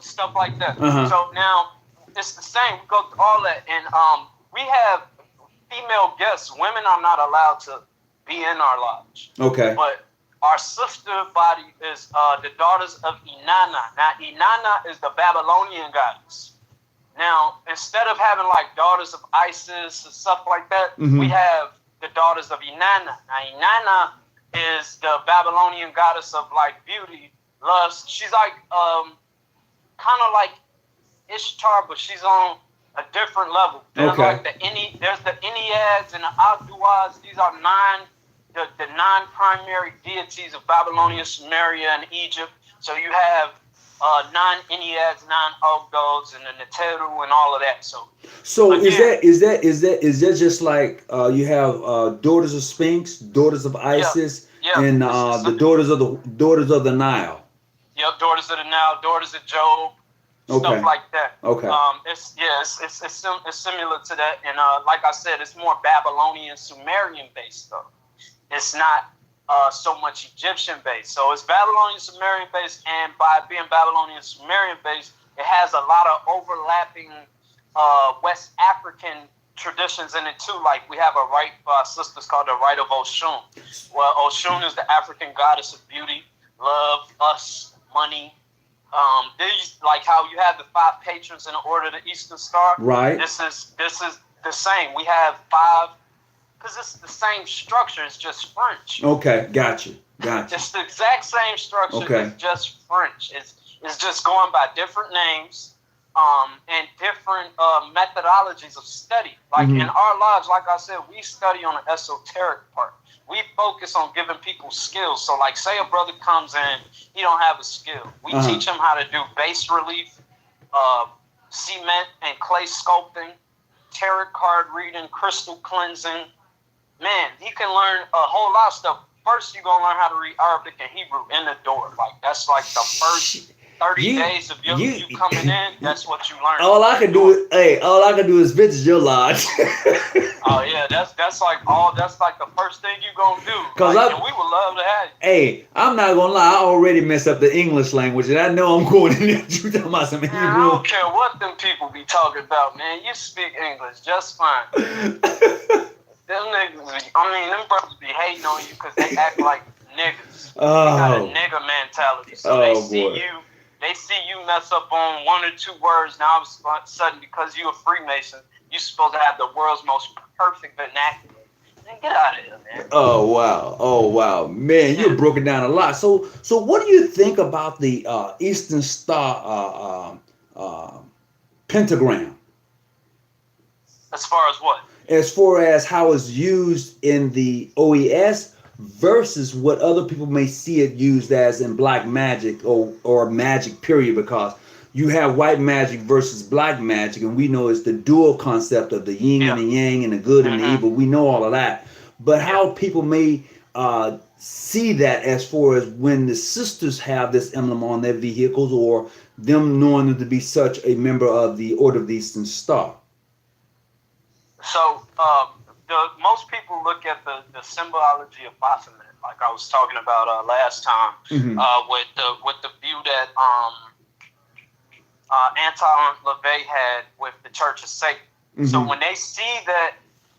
stuff like that. Uh-huh. So now it's the same. We go through all that, and we have female guests. Women are not allowed to be in our lodge. Okay. But our sister body is the daughters of Inanna. Now, Inanna is the Babylonian goddess. Now, instead of having like daughters of Isis and stuff like that, we have the daughters of Inanna. Now, Inanna is the Babylonian goddess of like beauty, lust. She's like kind of like Ishtar, but she's on a different level. There's like there's the Enneads and the Abduas. These are the non-primary deities of Babylonia, Sumeria, and Egypt. So you have 9 Enneads, 9 Ogdods, and the Neteru, and all of that. So again, is that just like you have daughters of Sphinx, daughters of Isis, and the daughters of the Nile? Yep, daughters of the Nile, daughters of Job. Stuff like that. Okay. It's similar to that, and like I said, it's more Babylonian, Sumerian based though. It's not so much Egyptian based. So it's Babylonian, Sumerian based, and by being Babylonian, Sumerian based, it has a lot of overlapping West African traditions in it too. Like we have a rite for our sisters called the Rite of Oshun. Well, Oshun is the African goddess of beauty, love, us, money. These, like how you have the 5 patrons in the Order of the Eastern Star. Right. This is the same. We have 5 because it's the same structure. It's just French. Okay, gotcha. It's the exact same structure. Okay. It's just French. It's just going by different names, and different methodologies of study. Like in our lodge, like I said, we study on the esoteric part. We focus on giving people skills. So like say a brother comes in, he don't have a skill. We teach him how to do bas relief, cement and clay sculpting, tarot card reading, crystal cleansing. Man, he can learn a whole lot of stuff. First, you're going to learn how to read Arabic and Hebrew in the door. Like that's like the first 30 days of you coming in, that's what you learn. All I can do is visit your lodge. Oh yeah, that's like the first thing you gonna do. And we would love to have you. Hey, I'm not gonna lie, I already messed up the English language, and I know I'm going in there. You talking about some Hebrew? I don't care what them people be talking about, man. You speak English just fine. Them niggas, them brothers be hating on you because they act like niggas. They got a nigga mentality, so they see you mess up on 1 or 2 words. Now all of a sudden, because you're a Freemason, you're supposed to have the world's most perfect vernacular. Man, get out of here, man. Oh wow, man, you're broken down a lot. So what do you think about the Eastern Star pentagram? As far as what? As far as how it's used in the OES versus what other people may see it used as in black magic or magic period, because you have white magic versus black magic, and we know it's the dual concept of the yin and the yang and the good and the evil. We know all of that. But how people may see that as far as when the sisters have this emblem on their vehicles, or them knowing them to be such a member of the Order of the Eastern Star. So most people look at the symbology of Baphomet, like I was talking about last time, with the view that Anton LaVey had with the Church of Satan. So when they see that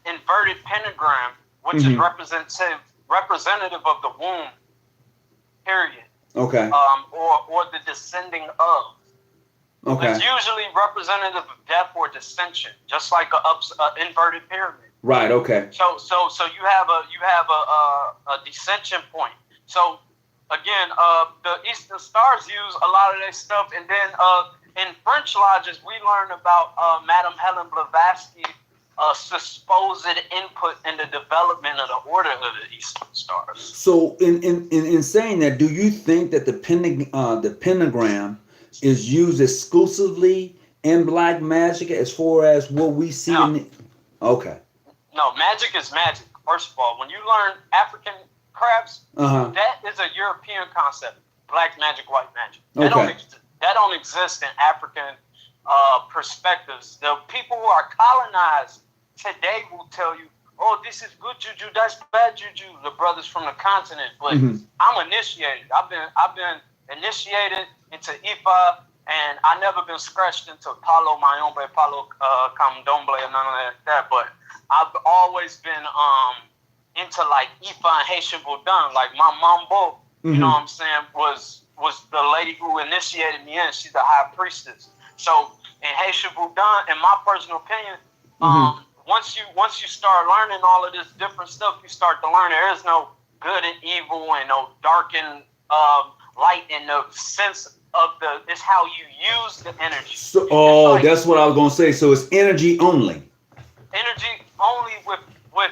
inverted pentagram, which is representative of the womb, period. Okay. Or the descending of. Okay. It's usually representative of death or dissension, just like a inverted pyramid. Right. Okay. So you have a dissension point. So again, the Eastern Stars use a lot of their stuff, and then in French lodges we learn about Madame Helen Blavatsky. Supposed input in the development of the Order of the Eastern Stars. So, in saying that, do you think that the pentagram is used exclusively in black magic as far as what we see? No. Okay. No, magic is magic. First of all, when you learn African crafts, that is a European concept. Black magic, white magic. That don't exist in African perspectives. The people who are colonized today will tell you, oh, this is good juju, that's bad juju, the brothers from the continent. But I'm initiated. I've been initiated into Ifa, and I never been scratched into Palo Mayombe, Palo Candomblé, and none of that. But I've always been into like Ifa and Haitian Vodun. Like my mambo, you know what I'm saying, was the lady who initiated me in. She's the high priestess. So in Haitian Vodun, in my personal opinion, once you start learning all of this different stuff, you start to learn there is no good and evil and no dark and light in the sense of it's how you use the energy. So, that's what I was gonna say. So it's energy only. Energy only with what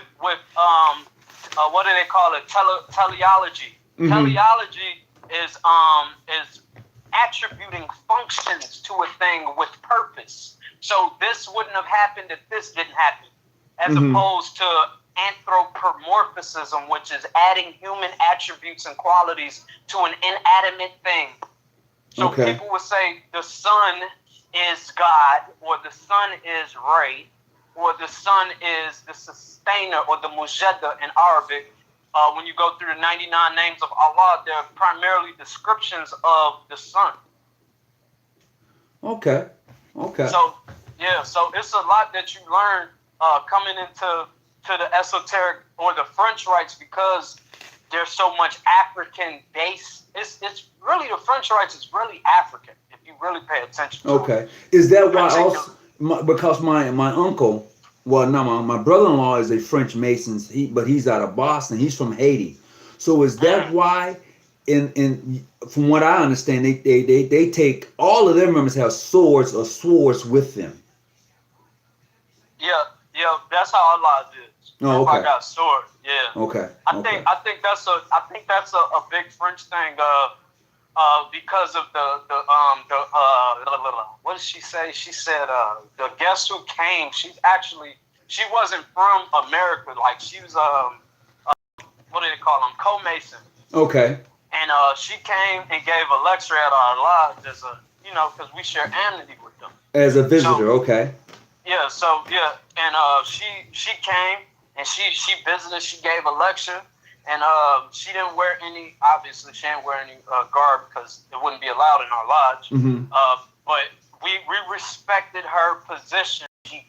do they call it? Teleology. Teleology is attributing functions to a thing with purpose. So this wouldn't have happened if this didn't happen, as opposed to anthropomorphism, which is adding human attributes and qualities to an inanimate thing. So people would say the sun is God, or the sun is Ray, or the sun is the sustainer, or the Mujadda in Arabic. When you go through the 99 names of Allah, they're primarily descriptions of the sun. Okay. So it's a lot that you learn coming into the esoteric or the French rites, because there's so much African base. It's really, the French rites is really African if you really pay attention to it. Is that why also because my uncle, well, no, my brother-in-law is a French Mason, but he's out of Boston. He's from Haiti. So is that why? In from what I understand, they take all of their members have swords with them. Yeah, that's how Allah did. Oh, okay. I got sword. Yeah. Okay. I think that's a big French thing. Because of the what did she say? She said the guest who came. She wasn't from America. Like she was what do they call them? Co-Mason. Okay. And she came and gave a lecture at our lodge as because we share amity with them. As a visitor, okay. Yeah, and she came and she visited. She gave a lecture, and she didn't wear any. Obviously, she didn't wear any garb because it wouldn't be allowed in our lodge. But we respected her position. She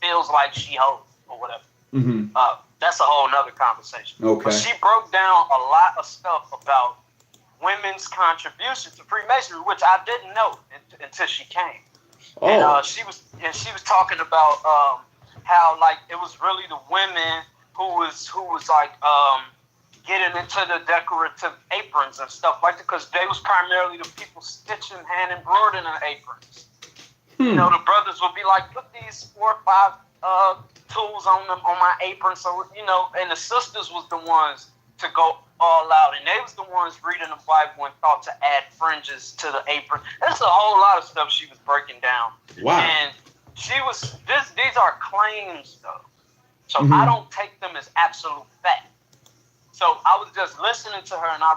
feels like she holds or whatever. That's a whole nother conversation. Okay. But she broke down a lot of stuff about women's contribution to Freemasonry, which I didn't know until she came. Oh. And she was talking about how like it was really the women who was like getting into the decorative aprons and stuff like that, because they was primarily the people stitching, hand embroidering aprons. You know, the brothers would be like, put these 4 or 5 tools on my apron, so and the sisters was the ones to go all out, and they was the ones reading the Bible and thought to add fringes to the apron. That's a whole lot of stuff she was breaking down. Wow. And these are claims though, so I don't take them as absolute fact. So I was just listening to her, and I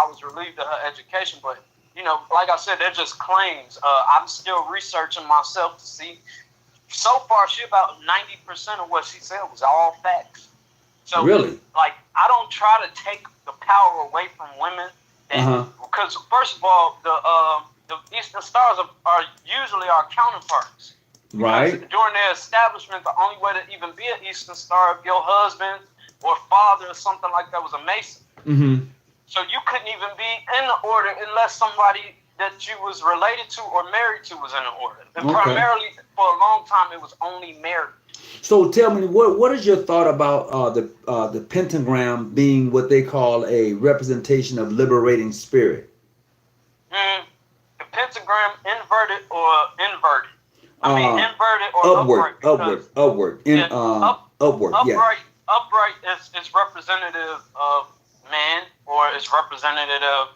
was relieved of her education, but like I said, they're just claims. I'm still researching myself to see. So far, about 90% of what she said was all facts. So, really, like, I don't try to take the power away from women, because first of all, the Eastern Stars are usually our counterparts. Right. Because during their establishment, the only way to even be an Eastern Star, if your husband or father or something like that was a Mason. So you couldn't even be in the order unless somebody that you was related to or married to was in the order. And Okay. primarily, for a long time, it was only married. So tell me, what is your thought about the pentagram being what they call a representation of liberating spirit? The pentagram inverted or inverted. I mean, inverted or upward, upright. upward, upward. Yeah. Upright is representative of man, or is representative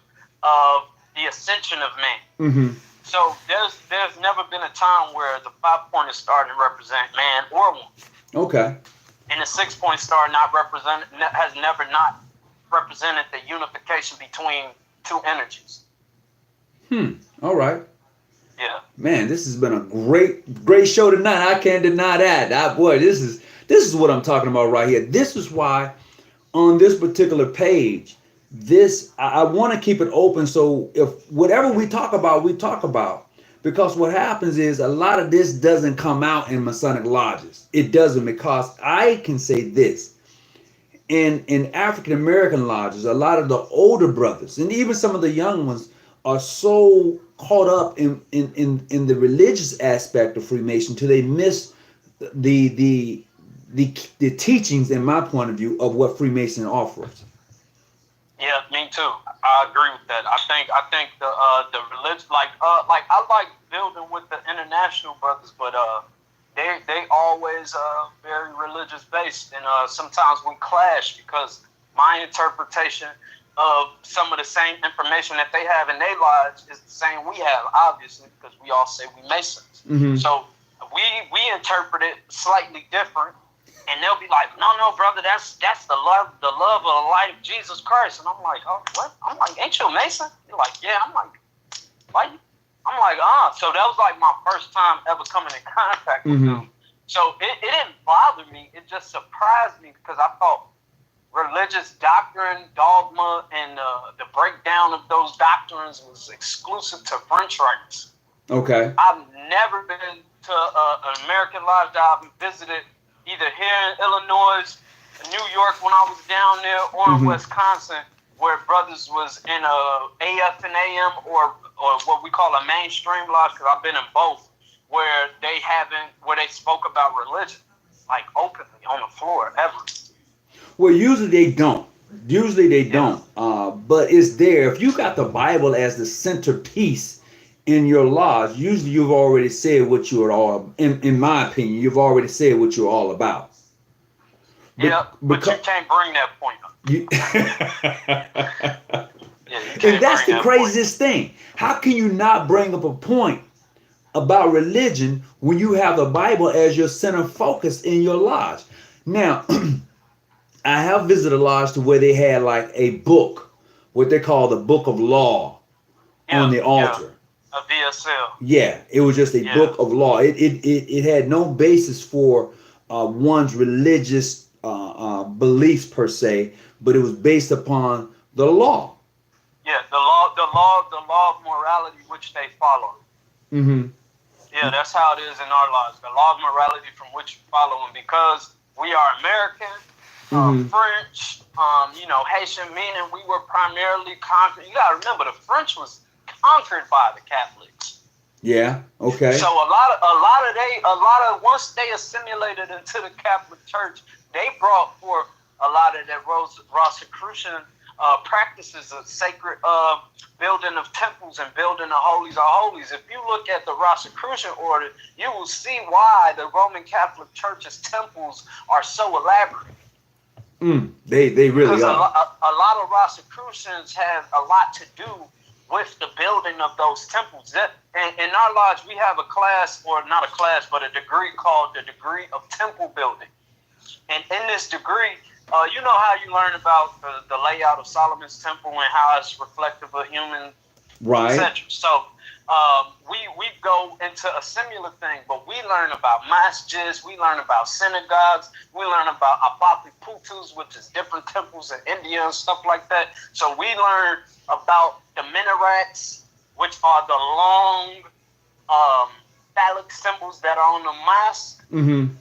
of the ascension of man. Mm-hmm. So there's never been a time where the 5-pointed star didn't represent man or woman. Okay. And the 6-point star has never not represented the unification between two energies. All right. Yeah. Man, this has been a great show tonight. I can't deny that. Boy, this is what I'm talking about right here. This is why on this particular page, I want to keep it open, so if whatever we talk about, because what happens is a lot of this doesn't come out in Masonic lodges. It doesn't, because I can say this. In African American lodges, a lot of the older brothers and even some of the young ones are so caught up in the religious aspect of Freemason till they miss the teachings, in my point of view, of what Freemason offers. Yeah, me too. I agree with that. I think the religion, like I like building with the international brothers, but they always very religious based, and sometimes we clash because my interpretation of some of the same information that they have in their lives is the same we have, obviously, because we all say we Masons. Mm-hmm. So we interpret it slightly different. And they'll be like, no, brother, that's the love of the light of Jesus Christ. And I'm like, oh, what? I'm like, ain't you a Mason? You're like, yeah. I'm like, why? I'm like, So that was like my first time ever coming in contact with them. So it didn't bother me. It just surprised me because I thought religious doctrine, dogma, and the breakdown of those doctrines was exclusive to French rites. Okay. I've never been to an American lodge that I've visited either here in Illinois, New York when I was down there, or in Wisconsin, where brothers was in AF and AM or what we call a mainstream lodge, because I've been in both, where they spoke about religion, like openly on the floor ever. Well, usually they don't. But it's there. If you got the Bible as the centerpiece in your lodge, usually you've already said what you're all, in my opinion, you've already said what you're all about. But you can't bring that point up. And that's the craziest thing. How can you not bring up a point about religion when you have the Bible as your center focus in your lodge? Now, I have visited a lodge to where they had like a book, what they call the Book of Law, on the altar. A VSL. Yeah, it was just a book of law. It had no basis for one's religious beliefs per se, but it was based upon the law. Yeah, the law of morality which they follow. Mm-hmm. Yeah, that's how it is in our laws. The law of morality from which we follow, and because we are American, French, Haitian, meaning we were primarily conquered. You gotta remember, the French was conquered by the Catholics. Yeah. Okay. So a lot of once they assimilated into the Catholic Church, they brought forth a lot of that Rosicrucian practices of sacred building of temples and building the holies of holies. If you look at the Rosicrucian order, you will see why the Roman Catholic Church's temples are so elaborate. They really are. A lot of Rosicrucians have a lot to do with the building of those temples. In our lodge, we have a class, or not a class, but a degree called the degree of temple building. And in this degree, you know how you learn about the layout of Solomon's temple and how it's reflective of human, right? etc. So we go into a similar thing, but we learn about masjids, we learn about synagogues, we learn about Abati Putus, which is different temples in India and stuff like that. So we learn about the minarets, which are the long phallic symbols that are on the mosque. Mm-hmm.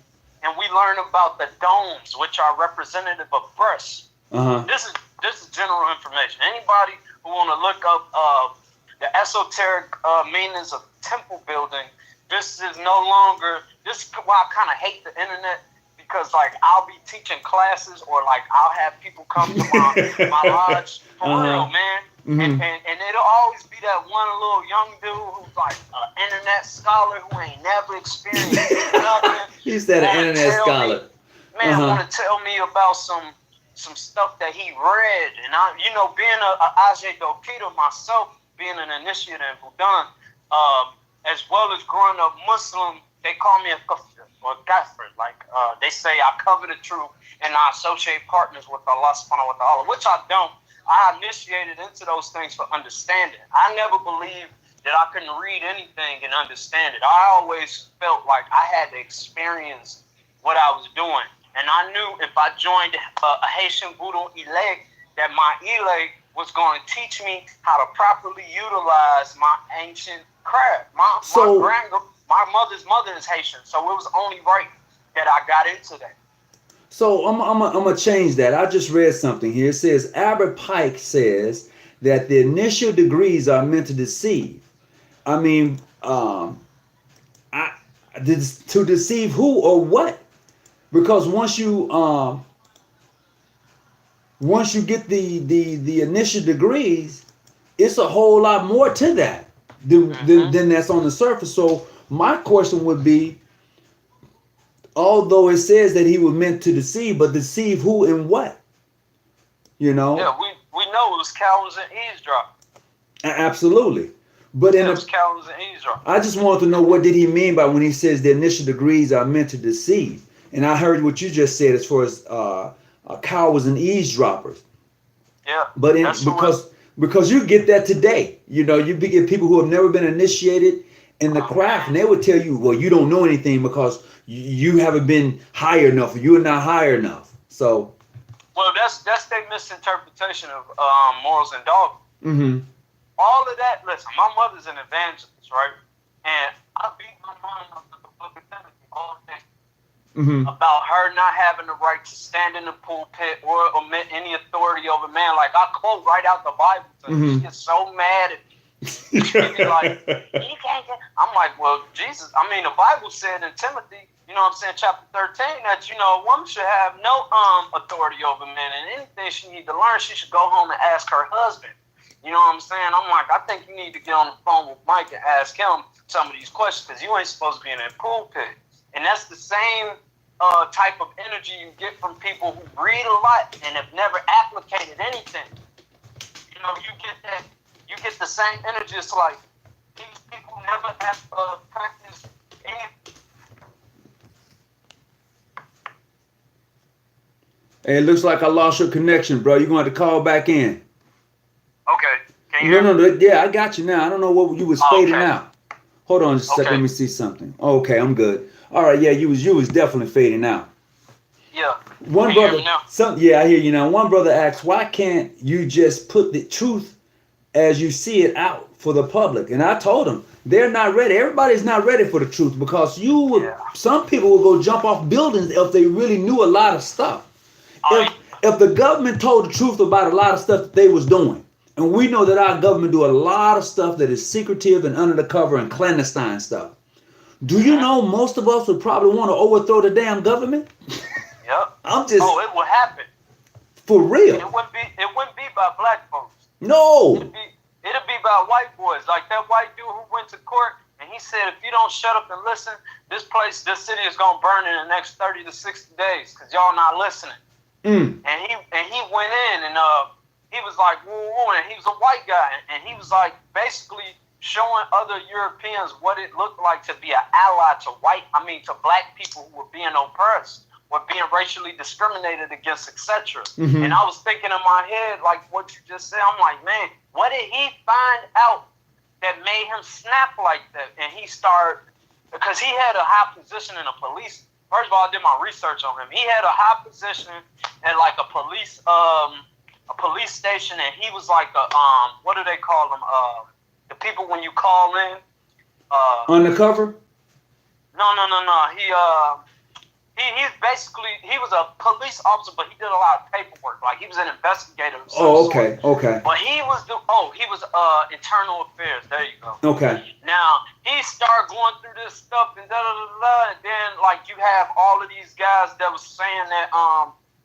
And we learn about the domes, which are representative of births. This is general information. Anybody who want to look up the esoteric meanings of temple building. This is no longer. This is why I kind of hate the internet, because like I'll be teaching classes, or like I'll have people come to my lodge for real, man. Mm-hmm. And it'll always be that one little young dude who's like an internet scholar who ain't never experienced nothing. He said an internet scholar. Want to tell me about some stuff that he read. And I, being a Ajay Dokita myself, being an initiate in Buddha, as well as growing up Muslim, they call me a kafir or kafir. Like they say, I cover the truth and I associate partners with Allah subhanahu wa ta'ala, which I don't. I initiated into those things for understanding. I never believed that I couldn't read anything and understand it. I always felt like I had to experience what I was doing. And I knew if I joined a Haitian Voodoo elect, that my elect was going to teach me how to properly utilize my ancient craft. My mother's mother is Haitian, so it was only right that I got into that. So I'm gonna change that. I just read something here. It says Albert Pike says that the initial degrees are meant to deceive. I mean, to deceive who or what? Because once you get the initial degrees, it's a whole lot more to that than that's on the surface. So my question would be, although it says that he was meant to deceive, but deceive who and what? You know? Yeah, we know it was cowards and eavesdropping. Absolutely. But it was cowards and eavesdropping. I just wanted to know, what did he mean by when he says the initial degrees are meant to deceive? And I heard what you just said as far as cowards and eavesdroppers. Yeah. But because you get that today, you get people who have never been initiated in the craft, and they would tell you, well, you don't know anything because you haven't been high enough, or you're not high enough. So, well, that's their misinterpretation of morals and dogma. Mm-hmm. All of that. Listen, my mother's an evangelist, right? And I beat my mom up with the book of Timothy all day about her not having the right to stand in the pulpit or omit any authority over man. Like, I quote right out the Bible to her. She gets so mad at me. She'd be like, you can't get. I'm like, well, Jesus. I mean, the Bible said in Timothy, chapter 13, that a woman should have no authority over men, and anything she need to learn, she should go home and ask her husband. You know what I'm saying? I'm like, I think you need to get on the phone with Mike and ask him some of these questions, because you ain't supposed to be in that pulpit. And that's the same type of energy you get from people who read a lot and have never applicated anything. You get the same energy. It's like these people never have practiced anything. Hey, it looks like I lost your connection, bro. You're going to have to call back in. Okay. Can you hear me? No, yeah, I got you now. I don't know what you was fading out. Hold on just a second. Let me see something. Okay, I'm good. All right, yeah, you was definitely fading out. Yeah. One brother, yeah, I hear you now. One brother asks, why can't you just put the truth as you see it out for the public? And I told him, they're not ready. Everybody's not ready for the truth, because some people will go jump off buildings if they really knew a lot of stuff. If the government told the truth about a lot of stuff that they was doing, and we know that our government do a lot of stuff that is secretive and under the cover and clandestine stuff. Do you know most of us would probably want to overthrow the damn government? Yep. It would happen. For real. It wouldn't be by black folks. No. It'd be by white boys. Like that white dude who went to court and he said, if you don't shut up and listen, this city is gonna burn in the next 30 to 60 days because y'all not listening. And he went in and he was like, woo, and he was a white guy, and he was like basically showing other Europeans what it looked like to be an ally to black people who were being oppressed, were being racially discriminated against, etc. And I was thinking in my head, like what you just said, I'm like, man, what did he find out that made him snap like that? And he started, because he had a high position in the police. First of all, I did my research on him. He had a high position at like a police station, and he was like a what do they call them? The people when you call in. Undercover? No. He's basically, he was a police officer, but he did a lot of paperwork. Like, he was an investigator of some okay, sort. okay. But he was internal affairs. There you go. Okay. Now, he started going through this stuff and and then, like, you have all of these guys that was saying that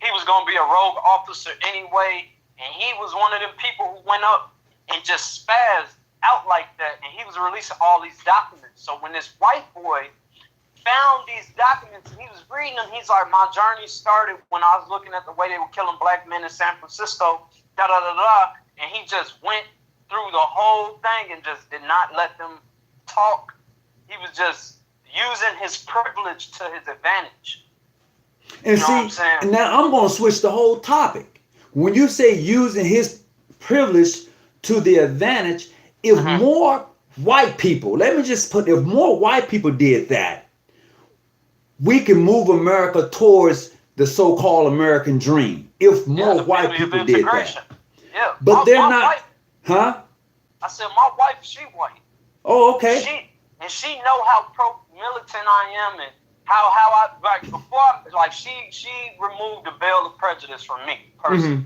he was going to be a rogue officer anyway, and he was one of them people who went up and just spazzed out like that, and he was releasing all these documents. So when this white boy found these documents and he was reading them, he's like, my journey started when I was looking at the way they were killing black men in San Francisco, and he just went through the whole thing and just did not let them talk. He was just using his privilege to his advantage. And see, now I'm going to switch the whole topic. When you say using his privilege to the advantage, if more white people, let me just put, if more white people did that, we can move America towards the so-called American dream. If more white people did that. Yeah. But they're not, wife, huh? I said, my wife, she white. Oh, okay. She know how pro-militant I am, and how I, like, before, she removed the veil of prejudice from me, personally.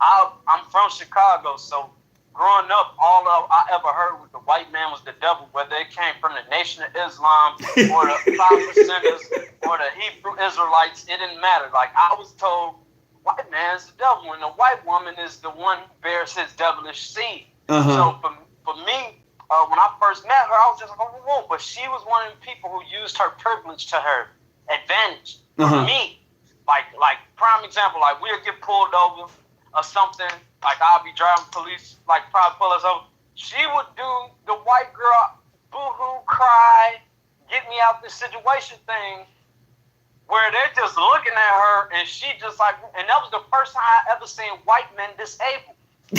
I'm from Chicago, so growing up, all I ever heard was the white man was the devil, whether it came from the Nation of Islam or the 5%ers or the Hebrew Israelites, it didn't matter. Like, I was told, white man is the devil, and the white woman is the one who bears his devilish seed. So for me, when I first met her, I was just like, whoa, but she was one of the people who used her privilege to her advantage. For me, like prime example, like we'll get pulled over or something, like I'll be driving police, like probably pull us over. She would do the white girl boo-hoo cry, get me out this situation thing, where they're just looking at her and she just like, and that was the first time I ever seen white men disabled. I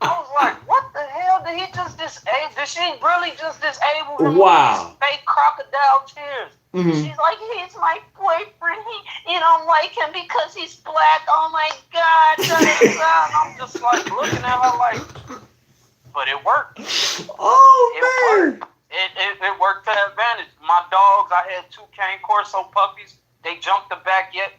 was like, what the hell did he just disable? Did she really just disable him? Wow. With fake crocodile tears. She's like, he's my boyfriend. You don't like him because he's black. Oh my God. And I'm just like looking at her like, but it worked. Oh, man. It worked to advantage. My dogs, I had 2 Cane Corso puppies. They jumped the back gate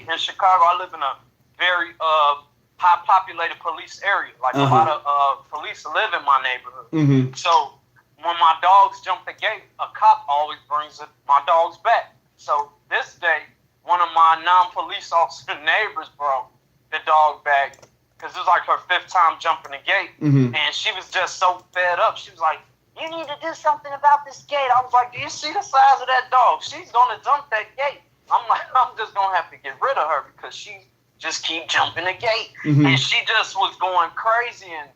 in Chicago. I live in a very high populated police area. Like a lot of police live in my neighborhood. So when my dogs jump the gate, a cop always brings my dogs back. So this day, one of my non-police officer neighbors brought the dog back because it was like her 5th time jumping the gate. And she was just so fed up. She was like, you need to do something about this gate. I was like, do you see the size of that dog? She's going to jump that gate. I'm like, I'm just going to have to get rid of her because she just keep jumping the gate. And she just was going crazy. And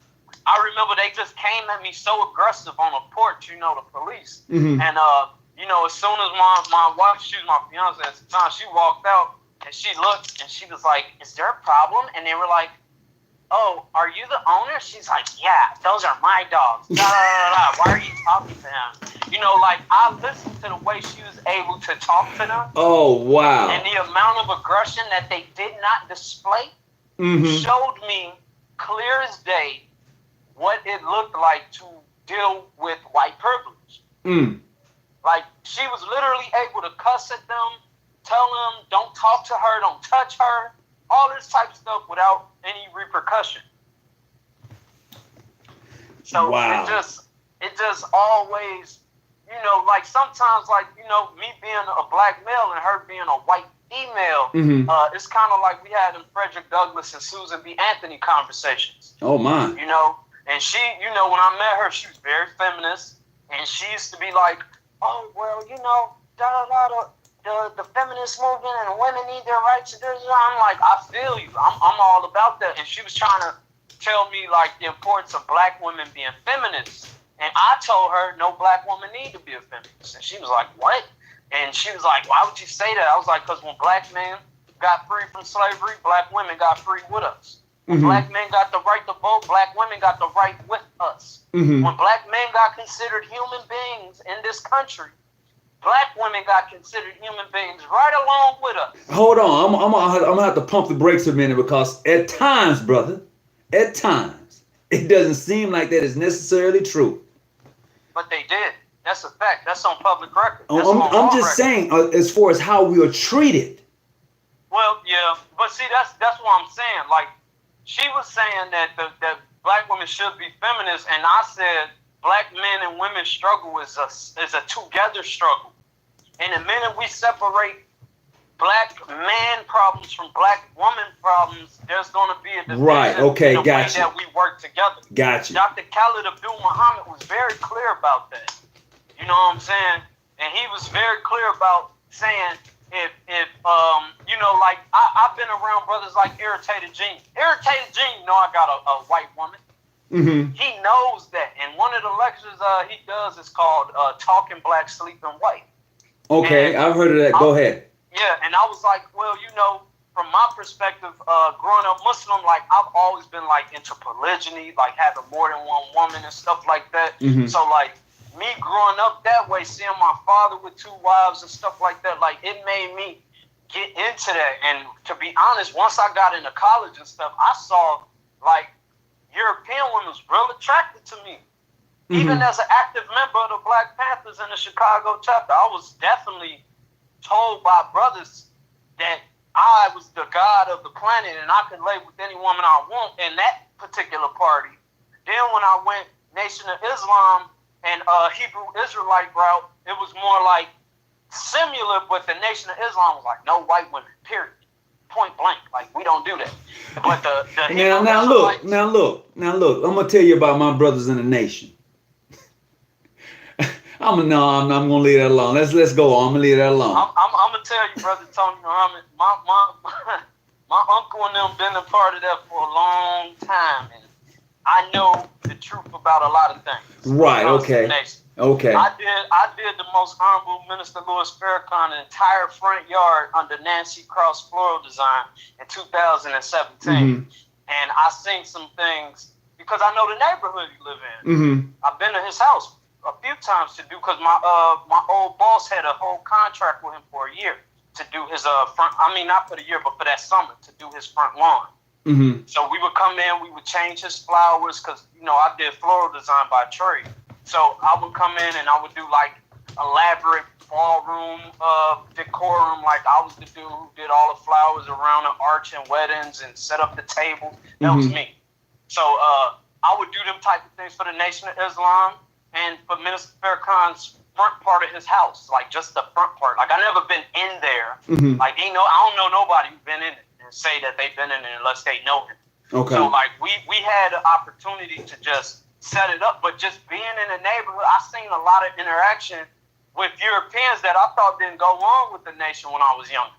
I remember they just came at me so aggressive on the porch, the police. And, as soon as my wife, she was my fiance at the time, she walked out and she looked and she was like, is there a problem? And they were like, oh, are you the owner? She's like, yeah, those are my dogs. Why are you talking to him? Like, I listened to the way she was able to talk to them. Oh, wow. And the amount of aggression that they did not display showed me clear as day what it looked like to deal with white privilege. Like, she was literally able to cuss at them, tell them, don't talk to her, don't touch her, all this type of stuff without any repercussion. So wow. it just always, like sometimes, like, me being a black male and her being a white female, it's kind of like we had in Frederick Douglass and Susan B. Anthony conversations. Oh, my. And she, when I met her, she was very feminist, and she used to be like, oh, well, the feminist movement and women need their rights. I'm like, I feel you. I'm all about that. And she was trying to tell me, like, the importance of black women being feminists. And I told her no black woman need to be a feminist. And she was like, what? And she was like, why would you say that? I was like, because when black men got free from slavery, black women got free with us. When black men got the right to vote, black women got the right with us. When black men got considered human beings in this country, black women got considered human beings right along with us. Hold on. I'm gonna have to pump the brakes a minute, because at times, brother, it doesn't seem like that is necessarily true. But they did. That's a fact. That's on public record. That's I'm just saying, as far as how we are treated. Well, yeah, but see, that's what I'm saying. Like, she was saying that that black women should be feminists, and I said black men and women struggle is a together struggle. And the minute we separate black man problems from black woman problems, there's going to be a division. Right. Okay. In the way that we work together. Gotcha. Dr. Khalid Abdul Muhammad was very clear about that. You know what I'm saying? And he was very clear about saying, if you know, like I've been around brothers like Irritated Gene. Irritated Gene, I got a white woman. Mm-hmm. He knows that. And one of the lectures he does is called Talking Black, Sleeping White. Okay, and I've heard of that. Go ahead. Yeah, and I was like, well, from my perspective, growing up Muslim, like I've always been like into polygyny, like having more than one woman and stuff like that. Mm-hmm. So like me growing up that way, seeing my father with 2 wives and stuff like that, like it made me get into that. And to be honest, once I got into college and stuff, I saw like European women was real attracted to me. Mm-hmm. Even as an active member of the Black Panthers in the Chicago chapter, I was definitely told by brothers that I was the god of the planet and I could lay with any woman I want in that particular party. Then when I went Nation of Islam and Hebrew Israelite route, it was more like similar, but the Nation of Islam was like, no white women, period. Point blank. Like, we don't do that. But the now look. I'm going to tell you about my brothers in the nation. I'm gonna leave that alone. Let's go on. I'm gonna leave that alone. I'm gonna tell you, brother Tony Muhammad, my uncle and them been a part of that for a long time, and I know the truth about a lot of things. Right. Okay. Okay. I did the most honorable Minister Louis Farrakhan entire front yard under Nancy Cross floral design in 2017, and I seen some things because I know the neighborhood you live in. Mm-hmm. I've been to his house a few times to do, because my old boss had a whole contract with him for a year to do his front. I mean, not for the year, but for that summer to do his front lawn. Mm-hmm. So we would come in, we would change his flowers, because I did floral design by trade. So I would come in and I would do like elaborate ballroom decorum, like I was the dude who did all the flowers around the arch and weddings and set up the table. That was me. So I would do them type of things for the Nation of Islam. And for Minister Farrakhan's front part of his house, like just the front part. Like I never been in there. Mm-hmm. Like I don't know nobody who's been in it and say that they've been in it unless they know him. Okay. So like we had an opportunity to just set it up, but just being in the neighborhood, I seen a lot of interaction with Europeans that I thought didn't go on with the nation when I was younger.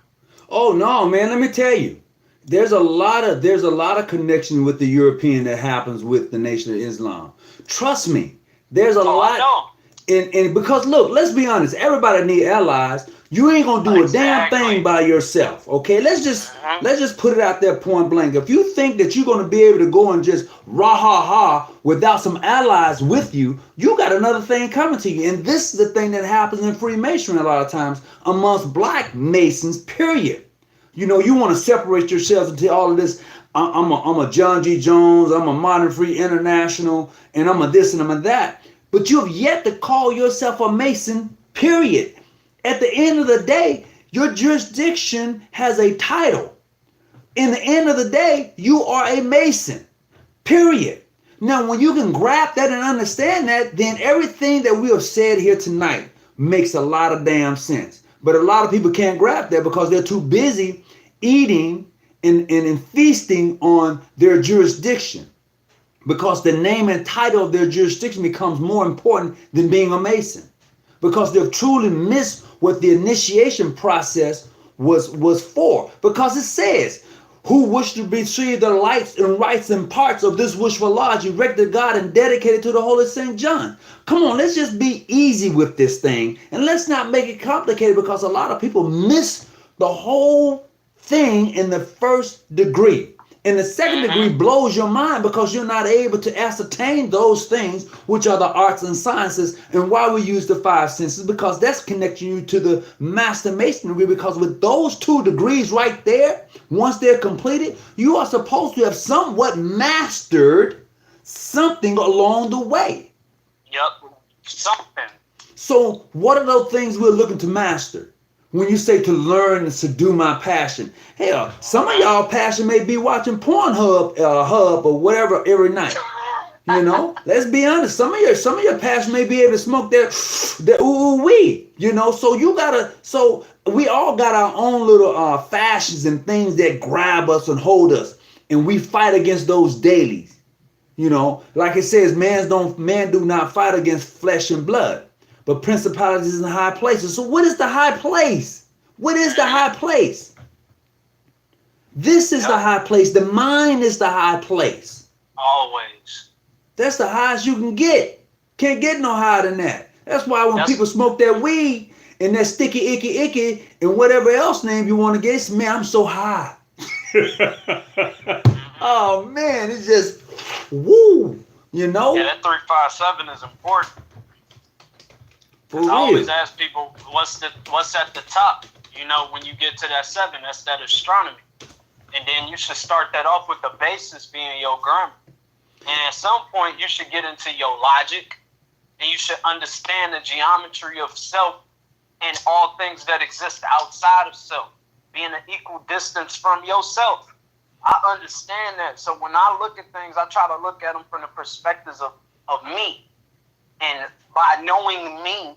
Oh no, man! Let me tell you, there's a lot of connection with the European that happens with the Nation of Islam. Trust me. There's a lot, and because look, let's be honest. Everybody need allies. You ain't gonna do a damn thing by yourself. Okay, let's just put it out there point blank. If you think that you're gonna be able to go and just rah ha ha without some allies with you, you got another thing coming to you. And this is the thing that happens in Freemasonry a lot of times amongst Black Masons. Period. You want to separate yourselves into all of this. I'm a John G. Jones. I'm a Modern Free International, and I'm a this and I'm a that. But you have yet to call yourself a Mason, period. At the end of the day, your jurisdiction has a title. In the end of the day, you are a Mason, period. Now, when you can grasp that and understand that, then everything that we have said here tonight makes a lot of damn sense. But a lot of people can't grasp that because they're too busy eating and feasting on their jurisdiction. Because the name and title of their jurisdiction becomes more important than being a Mason. Because they've truly missed what the initiation process was for. Because it says, who wish to receive the lights and rights and parts of this wishful lodge erected to God and dedicated to the Holy St. John. Come on, let's just be easy with this thing. And let's not make it complicated, because a lot of people miss the whole thing in the first degree. And the second degree blows your mind because you're not able to ascertain those things, which are the arts and sciences, and why we use the 5 senses, because that's connecting you to the Master Mason degree. Because with those 2 degrees right there, once they're completed, you are supposed to have somewhat mastered something along the way. Yep, something. So what are those things we're looking to master? When you say to learn and subdue my passion, hell, some of y'all passion may be watching Pornhub, Hub or whatever every night. You know, let's be honest. Some of your passion may be able to smoke that ooh wee. You know, so so we all got our own little fashions and things that grab us and hold us, and we fight against those dailies. You know, like it says, man do not fight against flesh and blood, but principalities in high places. So what is the high place? What is the high place? This is the high place. The mind is the high place. Always. That's the highest you can get. Can't get no higher than that. That's why when people smoke that weed and that sticky, icky, and whatever else name you want to get, it's, man, I'm so high. Oh, man, it's just, woo, you know? Yeah, that 357 is important. For real. I always ask people, what's at the top? You know, when you get to that 7, that's that astronomy. And then you should start that off with the basis being your grammar. And at some point, you should get into your logic, and you should understand the geometry of self and all things that exist outside of self, being an equal distance from yourself. I understand that. So when I look at things, I try to look at them from the perspectives of me. And by knowing me,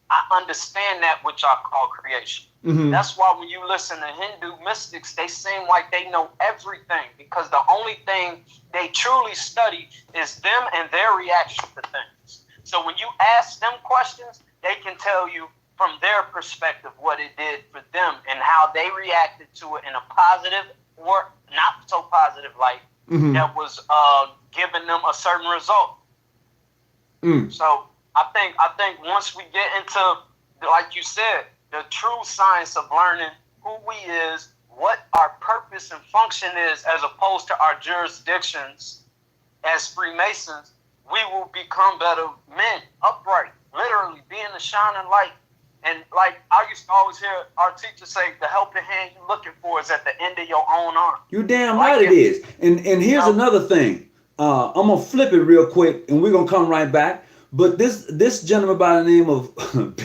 I understand that which I call creation. Mm-hmm. That's why when you listen to Hindu mystics, they seem like they know everything, because the only thing they truly study is them and their reaction to things. So when you ask them questions, they can tell you from their perspective what it did for them and how they reacted to it in a positive or not so positive light, mm-hmm. that was giving them a certain result. Mm. So I think once we get into, like you said, the true science of learning who we is, what our purpose and function is, as opposed to our jurisdictions as Freemasons, we will become better men, upright, literally being the shining light. And like I used to always hear our teacher say, the helping hand you're looking for is at the end of your own arm. You damn right it is. And here's another thing. I'm going to flip it real quick, and we're going to come right back. But this gentleman by the name of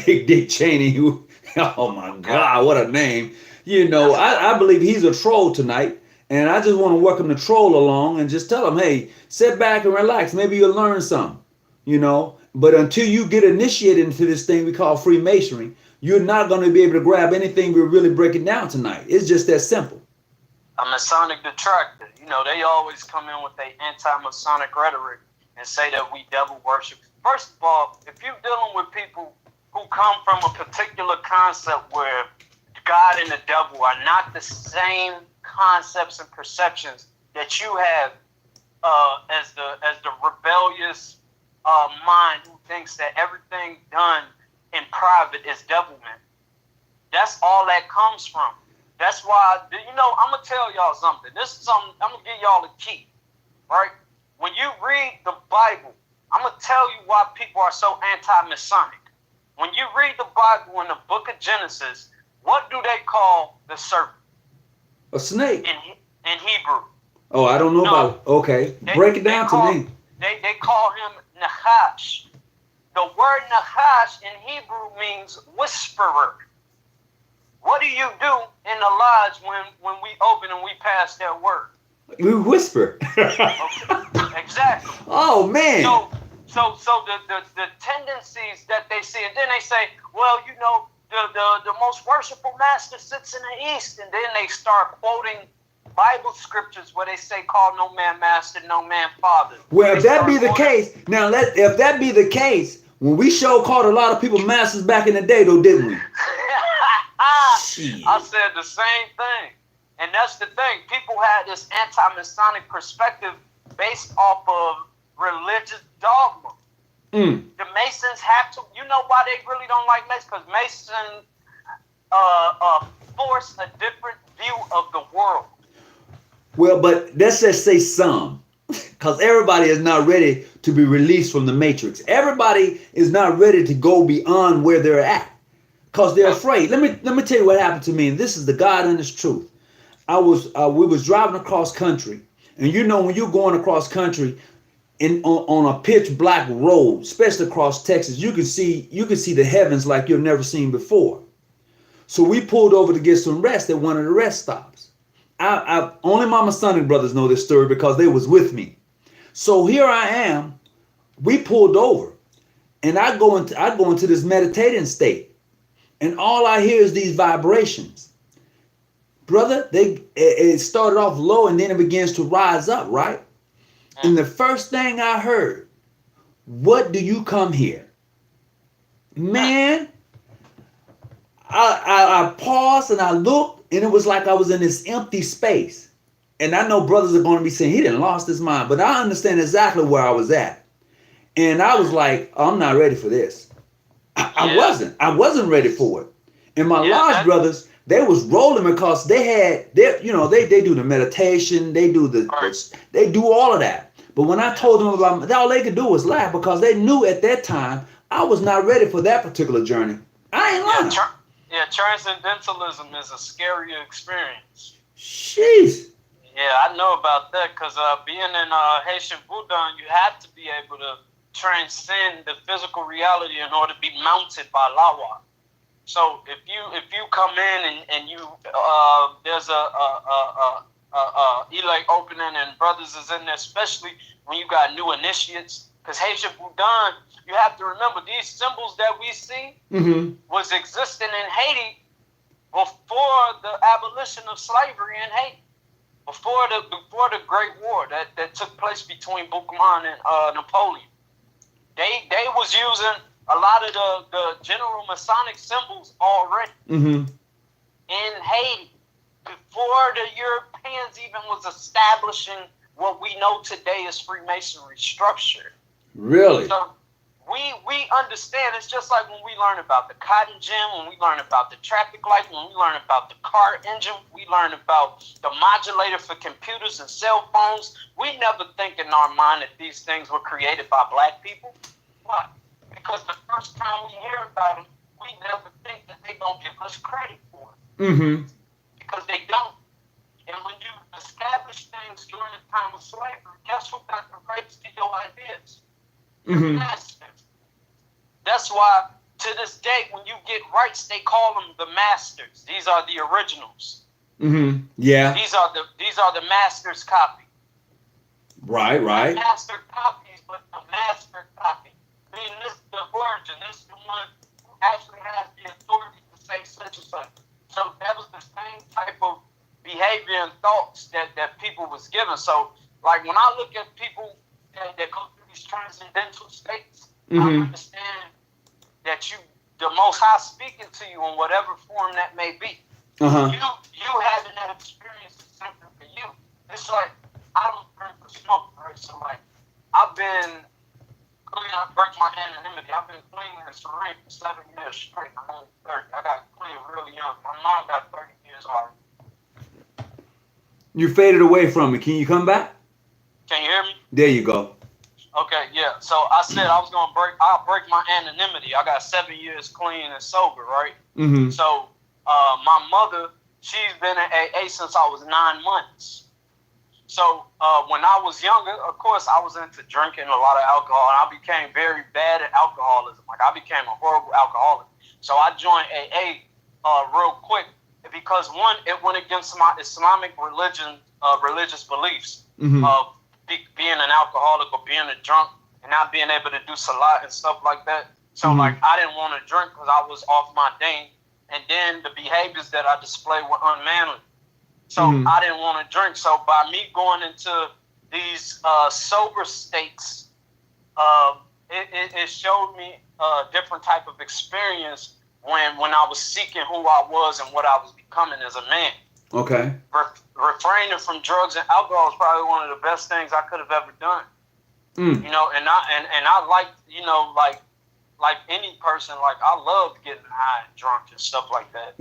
Big Dick Cheney, who, oh my God, what a name. You know, I believe he's a troll tonight. And I just want to welcome the troll along and just tell him, hey, sit back and relax. Maybe you'll learn something, you know. But until you get initiated into this thing we call Freemasonry, you're not going to be able to grab anything we're really breaking down tonight. It's just that simple. A Masonic detractor. You know, they always come in with their anti-Masonic rhetoric and say that we devil worship. First of all, if you're dealing with people who come from a particular concept where God and the devil are not the same concepts and perceptions that you have as the rebellious mind who thinks that everything done in private is devilment. That's all that comes from. That's why, you know, I'm going to tell y'all something. This is something, I'm going to give y'all a key, right? When you read the Bible, I'm going to tell you why people are so anti-Masonic. When you read the Bible in the book of Genesis, what do they call the serpent? A snake. In Hebrew. Oh, I don't know about it. Okay. Break it down to me. They call him Nahash. The word Nahash in Hebrew means whisperer. What do you do in the lodge when we open and we pass that word? We whisper. Okay. Exactly. Oh, man. So the tendencies that they see, and then they say, well, you know, the most worshipful master sits in the east, and then they start quoting Bible scriptures where they say, call no man master, no man father. Well, if that be the case, now if that be the case, when we sure called a lot of people masters back in the day, though, didn't we? I said the same thing. And that's the thing. People had this anti-Masonic perspective based off of religious dogma. Mm. The Masons have to, you know why they really don't like Masons? Because Masons force a different view of the world. Well, but let's just say some. Because everybody is not ready to be released from the matrix. Everybody is not ready to go beyond where they're at. Because they're afraid. Let me tell you what happened to me, and this is the God honest truth. We was driving across country, and you know when you're going across country, on a pitch black road, especially across Texas. You can see the heavens like you've never seen before. So we pulled over to get some rest at one of the rest stops. I only my Masonic brothers know this story because they was with me. So here I am. We pulled over, and I go into this meditating state, and all I hear is these vibrations. Brother, it started off low and then it begins to rise up, right? And the first thing I heard, what do you come here? Man, I paused and I looked, and it was like I was in this empty space. And I know brothers are going to be saying, he done lost his mind, but I understand exactly where I was at. And I was like, oh, I'm not ready for this. I wasn't ready for it. And my lodge brothers, they was rolling because they do the meditation, they do all of that. But when I told them about it, all they could do was laugh because they knew at that time I was not ready for that particular journey. I ain't lying. Transcendentalism is a scary experience. Jeez. Yeah, I know about that because being in Haitian Buddha, you have to be able to transcend the physical reality in order to be mounted by Lawa. So if you come in and you there's a elect opening and brothers is in there, especially when you got new initiates, because Haitian Bouddhan, you have to remember these symbols that we see was existing in Haiti before the abolition of slavery in Haiti, before the Great War that took place between Buchanan and Napoleon. They was using a lot of the general Masonic symbols already in Haiti before the Europeans even was establishing what we know today as Freemasonry structure. Really? So we understand. It's just like when we learn about the cotton gin, when we learn about the traffic light, when we learn about the car engine, we learn about the modulator for computers and cell phones. We never think in our mind that these things were created by black people. Why? Because the first time we hear about them, we never think that they don't give us credit for it. Because they don't. And when you establish things during the time of slavery, guess who got the rights to your ideas? Your masters. That's why to this day, when you get rights, they call them the masters. These are the originals. Yeah. These are the master's copy. Right. Not master copies, but the master copy. I mean, this is the origin. This is the one who actually has the authority to say such and such. So that was the same type of behavior and thoughts that people was given. So, like, when I look at people that go through these transcendental states, I understand that the Most High speaking to you in whatever form that may be. You having that experience is something for you. It's like, I don't drink or smoke, right? So, like, I've been clean. I break my anonymity. I've been clean and serene for 7 years straight. I'm only 30. I got clean really young. My mom got 30 years already. You faded away from me. Can you come back? Can you hear me? There you go. Okay, yeah. So I said I'll break my anonymity. I got 7 years clean and sober, right? So my mother, she's been in AA since I was 9 months. So when I was younger, of course, I was into drinking a lot of alcohol, and I became very bad at alcoholism. Like, I became a horrible alcoholic. So I joined AA real quick because, one, it went against my Islamic religious beliefs of being an alcoholic or being a drunk and not being able to do salat and stuff like that. So, like, I didn't want to drink because I was off my dane. And then the behaviors that I displayed were unmanly. So I didn't want to drink. So by me going into these sober states, it showed me a different type of experience when I was seeking who I was and what I was becoming as a man. Okay. Refraining from drugs and alcohol is probably one of the best things I could have ever done. You know, and I like, you know, like any person, like, I love getting high and drunk and stuff like that.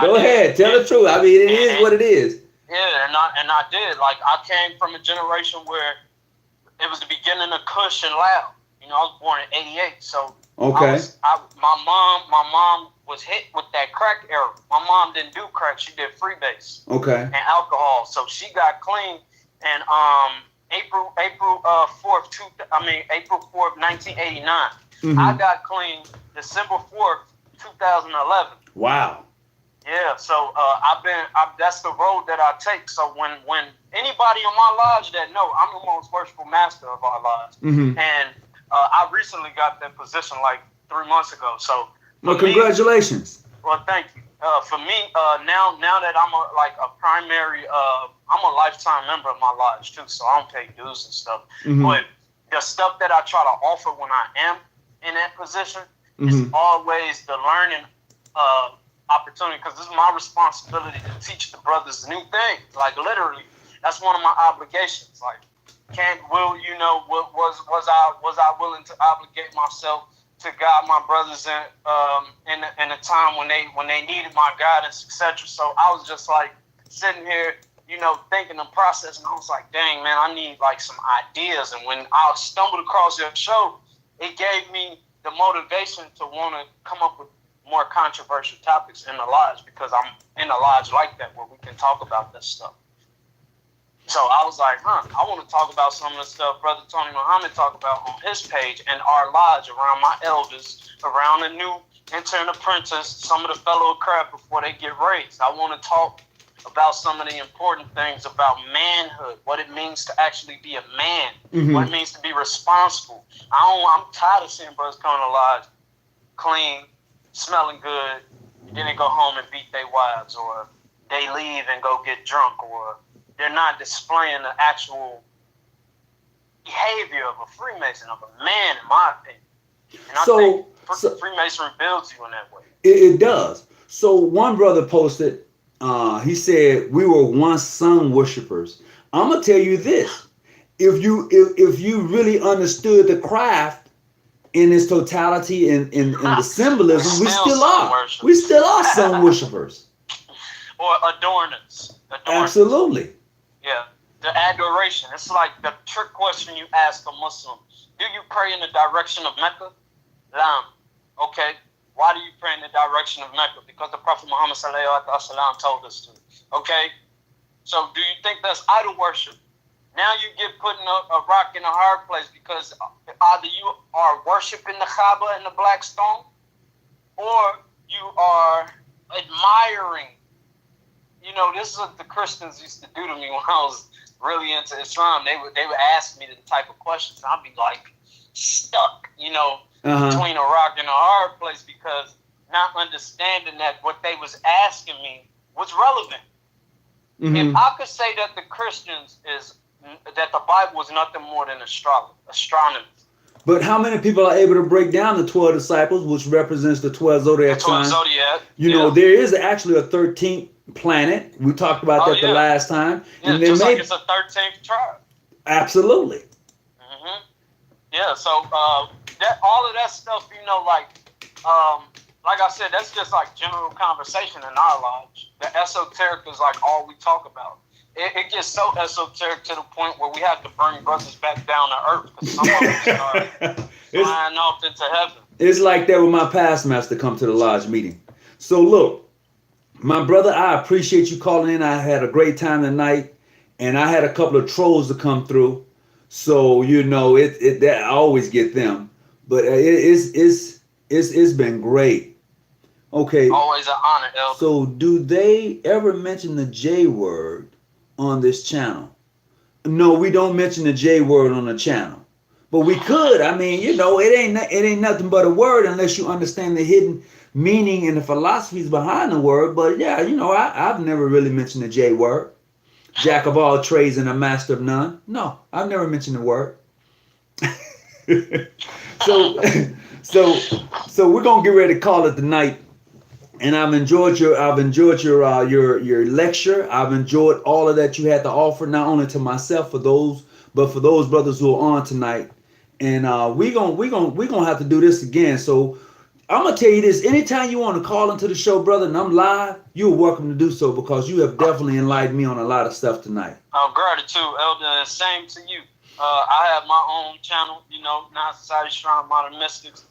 Go ahead, tell the truth. I mean, it is what it is. Yeah, and I did. Like, I came from a generation where it was the beginning of Kush and Loud. You know, I was born in '88, so okay. My mom was hit with that crack era. My mom didn't do crack; she did freebase. Okay. And alcohol, so she got clean, and April 4th, 1989. Mm-hmm. I got clean December 4th, 2011. Wow. Yeah, so that's the road that I take. So when anybody in my lodge that know, I'm the most worshipful master of our lodge, Mm-hmm. and I recently got that position like 3 months ago. So well, congratulations. Well, thank you. For me, now that I'm a primary, I'm a lifetime member of my lodge too, so I don't pay dues and stuff. Mm-hmm. But the stuff that I try to offer when I am in that position Mm-hmm. is always the learning opportunity, because this is my responsibility to teach the brothers new things. Like literally, that's one of my obligations. Like, was I willing to obligate myself to guide my brothers in a time when they needed my guidance, etc. So I was just like sitting here, thinking and processing. I was like, dang man, I need like some ideas. And when I stumbled across your show, it gave me the motivation to want to come up with more controversial topics in the lodge, because I'm in a lodge like that where we can talk about this stuff. So I was like, I want to talk about some of the stuff Brother Tony Muhammad talked about on his page and our lodge, around my elders, around the new intern apprentice, some of the fellow craft before they get raised. I want to talk about some of the important things about manhood, what it means to actually be a man, Mm-hmm. what it means to be responsible. I'm tired of seeing brothers come to the lodge clean, smelling good, then they go home and beat their wives, or they leave and go get drunk, or they're not displaying the actual behavior of a Freemason, of a man, in my opinion. And I think Freemasonry builds you in that way. It does. So one brother posted, he said, we were once sun worshipers. I'm going to tell you this. If you really understood the craft in its totality and the symbolism, we still are. We still are sun worshipers. Or adorners. Absolutely. Yeah, the adoration. It's like the trick question you ask a Muslim. Do you pray in the direction of Mecca? Lam. Okay. Why do you pray in the direction of Mecca? Because the Prophet Muhammad ﷺ told us to. Okay. So do you think that's idol worship? Now you get putting a rock in a hard place, because either you are worshiping the Kaaba and the black stone, or you are admiring. This is what the Christians used to do to me when I was really into Islam. They would ask me the type of questions. I'd be like stuck, between a rock and a hard place, because not understanding that what they was asking me was relevant. Mm-hmm. If I could say that the Bible is nothing more than astronomy. But how many people are able to break down the 12 disciples, which represents the 12 zodiac signs? There is actually a 13th planet. We talked about that the last time. Yeah, and just like it's a 13th tribe. Absolutely. Mm-hmm. Yeah, so all of that stuff, like I said, that's just like general conversation in our lodge. The esoteric is like all we talk about. It gets so esoteric to the point where we have to bring brothers back down to earth, because some of them start flying off into heaven. It's like that when my past master come to the lodge meeting. So look, my brother, I appreciate you calling in. I had a great time tonight, and I had a couple of trolls to come through. So that I always get them, but it's been great. Okay. Always an honor, Elder. So do they ever mention the J word on this channel? No, we don't mention the J word on the channel, but we could. I mean, it ain't nothing but a word unless you understand the hidden meaning and the philosophies behind the word. But yeah, I've never really mentioned the J word. Jack of all trades and a master of none. No, I've never mentioned the word. So we're gonna get ready to call it the night. And I've enjoyed your lecture. I've enjoyed all of that you had to offer, not only to myself, but for those brothers who are on tonight. And we're gonna have to do this again. So I'm gonna tell you this: anytime you want to call into the show, brother, and I'm live, you're welcome to do so, because you have definitely enlightened me on a lot of stuff tonight. Gratitude, Elder. Same to you. I have my own channel, Not Society Shrine Modern Mystics.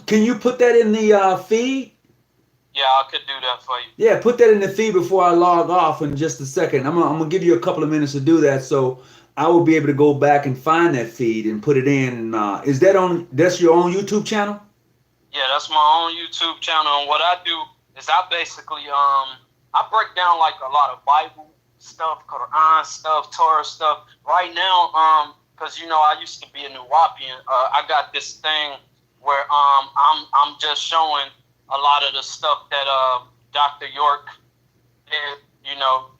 Can you put that in the feed? Yeah, I could do that for you. Yeah, put that in the feed before I log off in just a second. I'm gonna give you a couple of minutes to do that. So I will be able to go back and find that feed and put it in. And is that on? That's your own YouTube channel? Yeah, that's my own YouTube channel. And what I do is I basically I break down like a lot of Bible stuff, Quran stuff, Torah stuff. Right now, because you know I used to be a Nuwapian. I got this thing where I'm just showing a lot of the stuff that Dr. York did. You know,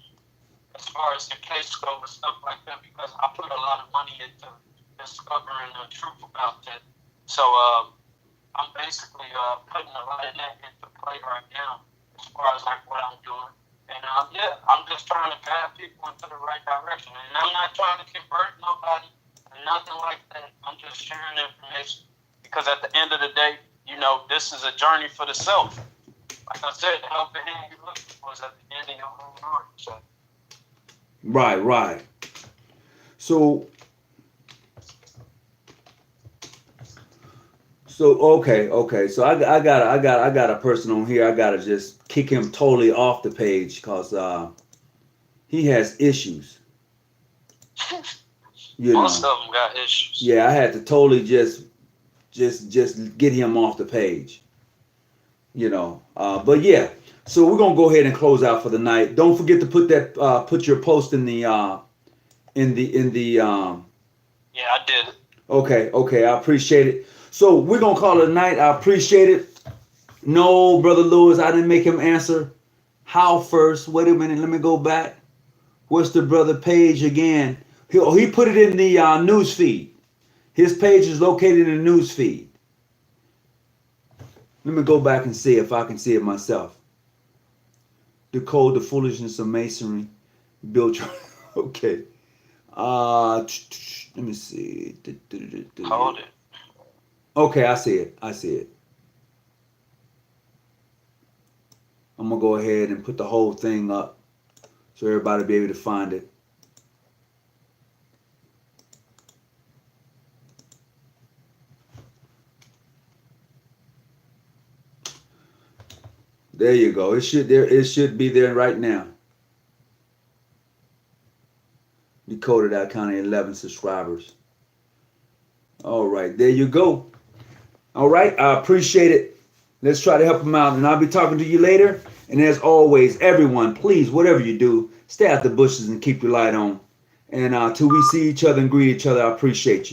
as far as the case goes and stuff like that, because I put a lot of money into discovering the truth about that. So I'm basically putting a lot of that into play right now as far as like what I'm doing. And yeah, I'm just trying to guide people into the right direction. And I'm not trying to convert nobody or nothing like that. I'm just sharing information because at the end of the day, you know, this is a journey for the self. Like I said, the helping hand you're looking for is at the end of your own heart. So. Right. So okay. So I got a person on here. I gotta just kick him totally off the page because he has issues. Most of them got issues. Yeah, I had to totally just get him off the page. But yeah. So we're gonna go ahead and close out for the night. Don't forget to put your post in the Yeah, I did it. Okay, I appreciate it. So we're gonna call it a night. I appreciate it. No, Brother Lewis, I didn't make him answer. How first? Wait a minute, let me go back. What's the brother page again? He put it in the news feed. His page is located in the news feed. Let me go back and see if I can see it myself. Decode the foolishness of Masonry. Build your okay. Let me see. Hold it. Okay, I see it. I'm gonna go ahead and put the whole thing up so everybody will be able to find it. There you go. It should be there right now. Decoded out counting 11 subscribers. All right, there you go. All right, I appreciate it. Let's try to help them out, and I'll be talking to you later. And as always, everyone, please, whatever you do, stay out the bushes and keep your light on. And till we see each other and greet each other, I appreciate you.